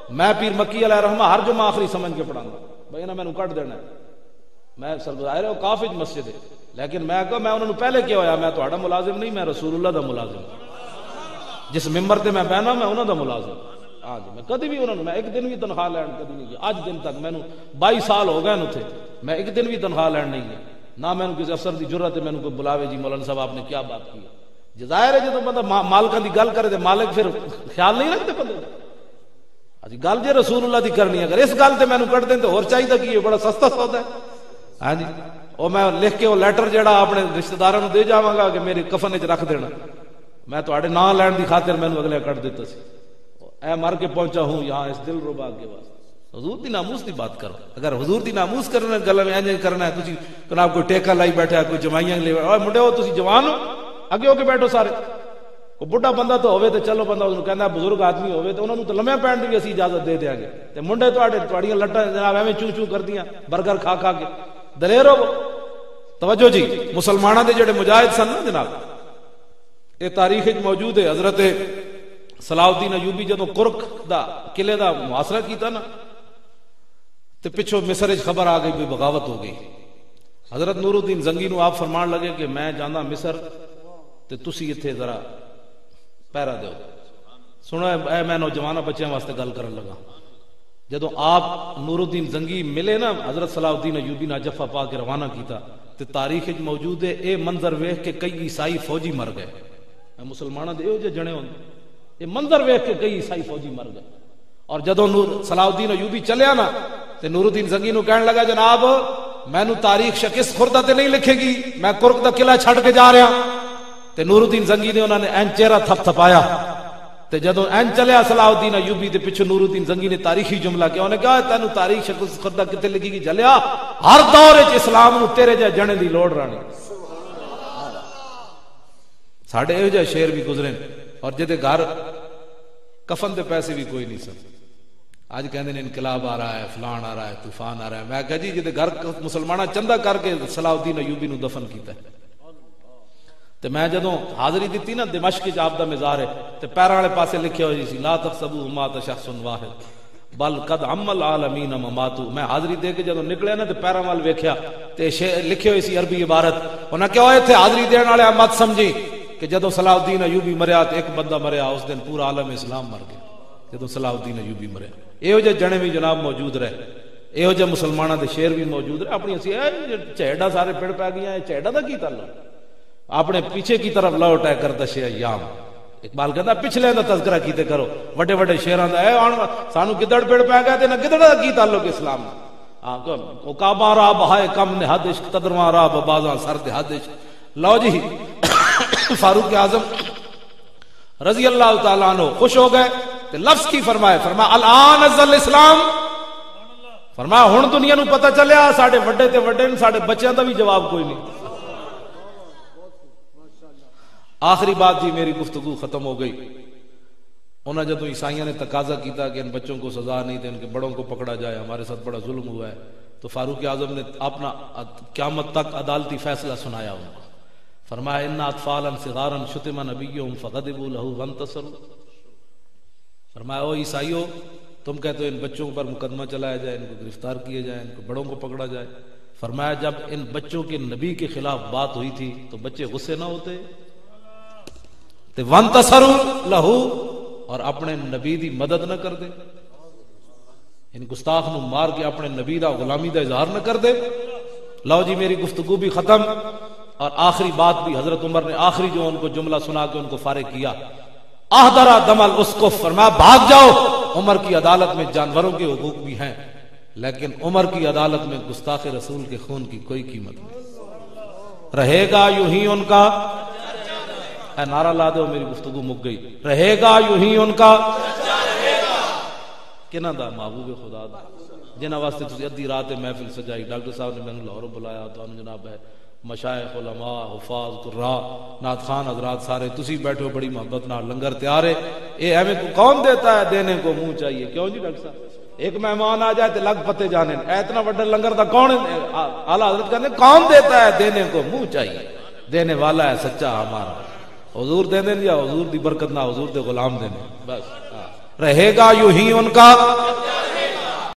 میں پیر مکی علیہ رحمہ ہر جمعہ آخری سمجھ کے پڑھاں گا. بھائی انہاں مینوں کٹ دینا ہے. میں ظاہر ہے کافی مسجد ہے، لیکن میں کہا میں انہوں نے پہلے کیا ہویا، میں تہاڈا ملازم نہیں، میں رسول اللہ دا ملازم. جس ممبر تے میں بہنا میں انہاں دا ملازم. ہاں جی، میں کدی بھی انہوں نے، میں ایک دن بھی تنخواہ لین کدی نہیں گیا. اج دن تک میں 22 سال ہو گئے اتنے، میں ایک دن بھی تنخواہ لین نہیں گیا. نہ میں کسی افسر کی ضرورت ہے میں کوئی بلاوے جی مولانا صاحب آپ نے کیا بات کی. ظاہر ہے جب بندہ مالکاں دی گل کرے تو مالک پھر خیال نہیں رکھتے بندے. اجی گل جی رسول اللہ دی کرنی ہے، اگر اس گل تے میں کٹ دیں تو اور چاہیے کہ یہ بڑا سستا سودا ہے. ہاں جی، اور میں لکھ کے وہ لیٹر جڑا اپنے رشتہ داراں نوں دے جاواں گا کہ میرے کفن وچ رکھ دینا. میں تہاڈے نام لین دی خاطر مینوں اگلے کٹ دیتا سی. اے مر کے پہنچا ہوں یہاں اس دل ربا کے واسطے. حضور دی ناموس دی بات کرو. اگر حضور دی ناموس کرنا گل میں انج کرنا ہے، تسی جناب کوئی ٹیکا لائی بیٹھا، کوئی جمائیاں لے. اوے منڈے ہو تسی جوان ہو، اگے ہو کے بیٹھو سارے. کوئی بڈھا بندہ تو ہوے تے چلو بندہ اونوں کہندا بزرگ آدمی ہوے تے انہاں نوں تے لمے پین دی بھی اسی اجازت دے دیاں گے. تے منڈے تہاڈیاں لٹاں جناب ایویں چوں چوں کردیاں برگر کھا کھا کے. دلیر ہو. توجہ جی، مسلماناں دے جڑے مجاہد سن نا جناب، یہ تاریخ وچ موجود ہے. حضرت صلاح الدین ایوبی جدوں کرک دا قلعے دا محاصرہ کیتا نا تے پچھوں مصر وچ خبر آ گئی کوئی بغاوت ہو گئی. حضرت نور الدین زنگی نو آپ فرمان لگے کہ میں جانا مصر تے تسی اتھے ذرا پہرا دیو. سنو اے میں نوجوانہ بچیاں واسطے گل کرن لگا. جدو آپ نور الدین زنگی ملے نا حضرت صلاح الدین ایوبی نے جفا پا کے روانہ کیتا تے تاریخ وچ موجود ہے اے منظر ویکھ کے کئی عیسائی فوجی مر گئے. مسلماناں دے او جنے ہون یہ منظر ویکھ کے کئی عیسائی فوجی مر گئے. اور جدو صلاح الدین ایوبی چلیا نا تے نور الدین زنگی نو کہن لگا جناب مینوں تاریخ شکست خوردہ تے نہیں لکھے گی, میں کرک دا قلعہ چھڈ کے جا رہا. تے نور الدین زنگی نے انہوں نے این چہرہ تھپ تھپایا تے جدو این چلیا صلاح الدین ایوبی دے پیچھے نور الدین زنگی نے تاریخی جملہ کیا, انہوں نے کہا تینوں تاریخ شکست خوردہ کتے لگی گی جلیا, ہر دور وچ اسلام نو تیرے جے جنے دی لوڑ رانی. ساڈے ایو جے شعر بھی گزرے اور جدے گھر کفن دے پیسے بھی کوئی نہیں سن. آج کہندے نے انقلاب آ رہا ہے, فلان آ رہا ہے, طوفان آ رہا ہے. میں کہا جی جدے گھر مسلمانہ چندہ کر کے صلاح الدین ایوبی نو دفن کیتا ہے. تے میں جدوں حاضری دیتی نا دمشق وچ آپ دا مزار ہے تے پیراں والے پاسے لکھیا ہوئی سی لا تحسبوا مات شخص واحد بل قد عم العالمین مماتو. میں حاضری دے کے جدوں نکلیا نا تے پیراں وال ویکھیا تے لکھے ہوئی سی عربی عبارت, انہاں کہا ایتھے حاضری دین والے مت سمجھی کہ جدوں صلاح الدین ایوبی مریا تے ایک بندہ مریا اس دن پورا عالم اسلام مر گیا. جدوں صلاح الدین ایوبی مریا ایہو جے جنے بھی جناب موجود رہے, ایہو جے مسلماناں دے شعر بھی موجود رہے. اپنی اسی چہڑا سارے پڑ پی گیا, چہڑا دا کی تعلق, اپنے پیچھے کی طرف لوٹ ہے کر دشے ایام. اقبال کہتا پچھلے دا تذکرہ کیتے کرو, وڈے وڈے شعراں دا اے سانو گدڑ پڑ پی گیا تے نہ گدڑ دا کی تعلق اسلام نال. او کعبہ را بہائے کم نہاد عشق تدرواں را بازاں سر دہاد عشق. لو جی فاروق اعظم رضی اللہ تعالی عنہ خوش ہو گئے تے لفظ کی فرمایا, فرمایا الان ازل اسلام, فرمایا ہن دنیا نو پتہ چلیا ساڈے وڈے تے وڈے ساڈے بچیاں دا بھی جواب کوئی نہیں. آخری بات جی میری گفتگو ختم ہو گئی. انہوں نے جب عیسائیوں نے تقاضا کیتا کہ ان بچوں کو سزا نہیں دے, ان کے بڑوں کو پکڑا جائے, ہمارے ساتھ بڑا ظلم ہوا ہے, تو فاروق اعظم نے اپنا قیامت تک عدالتی فیصلہ سنایا ان کو. فرمایا ان اطفالا صغارا شتم نبیهم فغضبوا له وانتصروا. فرمایا او عیسائیوں تم کہتے ہو ان بچوں پر مقدمہ چلایا جائے, ان کو گرفتار کیا جائے, ان کو بڑوں کو پکڑا جائے. فرمایا جب ان بچوں کے نبی کے خلاف بات ہوئی تھی تو بچے غصے نہ ہوتے تے وانتصروا له, اور اپنے نبی دی مدد نہ کر دے, ان گستاخ نو مار کے اپنے نبی دا غلامی دا اظہار نہ کر دے. لو جی میری گفتگو بھی ختم, اور آخری بات بھی حضرت عمر نے آخری جو ان کو جملہ سنا کے ان کو فارغ کیا, احضر دم الاسقف, فرمایا بھاگ جاؤ, عمر کی عدالت میں جانوروں کے حقوق بھی ہیں لیکن عمر کی عدالت میں گستاخ رسول کے خون کی کوئی قیمت نہیں. رہے گا یوں ہی ان کا, اے نعرہ لا دو میری گفتگو مک گئی, رہے گا یوں ہی ان کا کنہ دا محبوب خدا دا جنہاں واسطے تسی ادھی رات محفل سجائی. ڈاکٹر صاحب نے میں لاہور بلایا تو جناب ہے مشائخ علماء حفاظ قراء نعت خوان حضرات سارے تسی بیٹھے ہو, بڑی محبت نال لنگر تیار ہے. اے ہمیں کون دیتا ہے, دینے کو منہ چاہیے. کیوں جی ڈاکٹر صاحب, ایک مہمان آ جائے تو لگ پتے جانے, اتنا بڑا لنگر دا کون, اعلیٰ حضرت کہتے ہیں کون دیتا ہے, دینے کو منہ چاہیے, دینے والا ہے سچا ہمارا. حضور دے دیں یا حضور دی برکت نہ حضور دے غلام دینے بس. رہے گا یوں ہی ان کا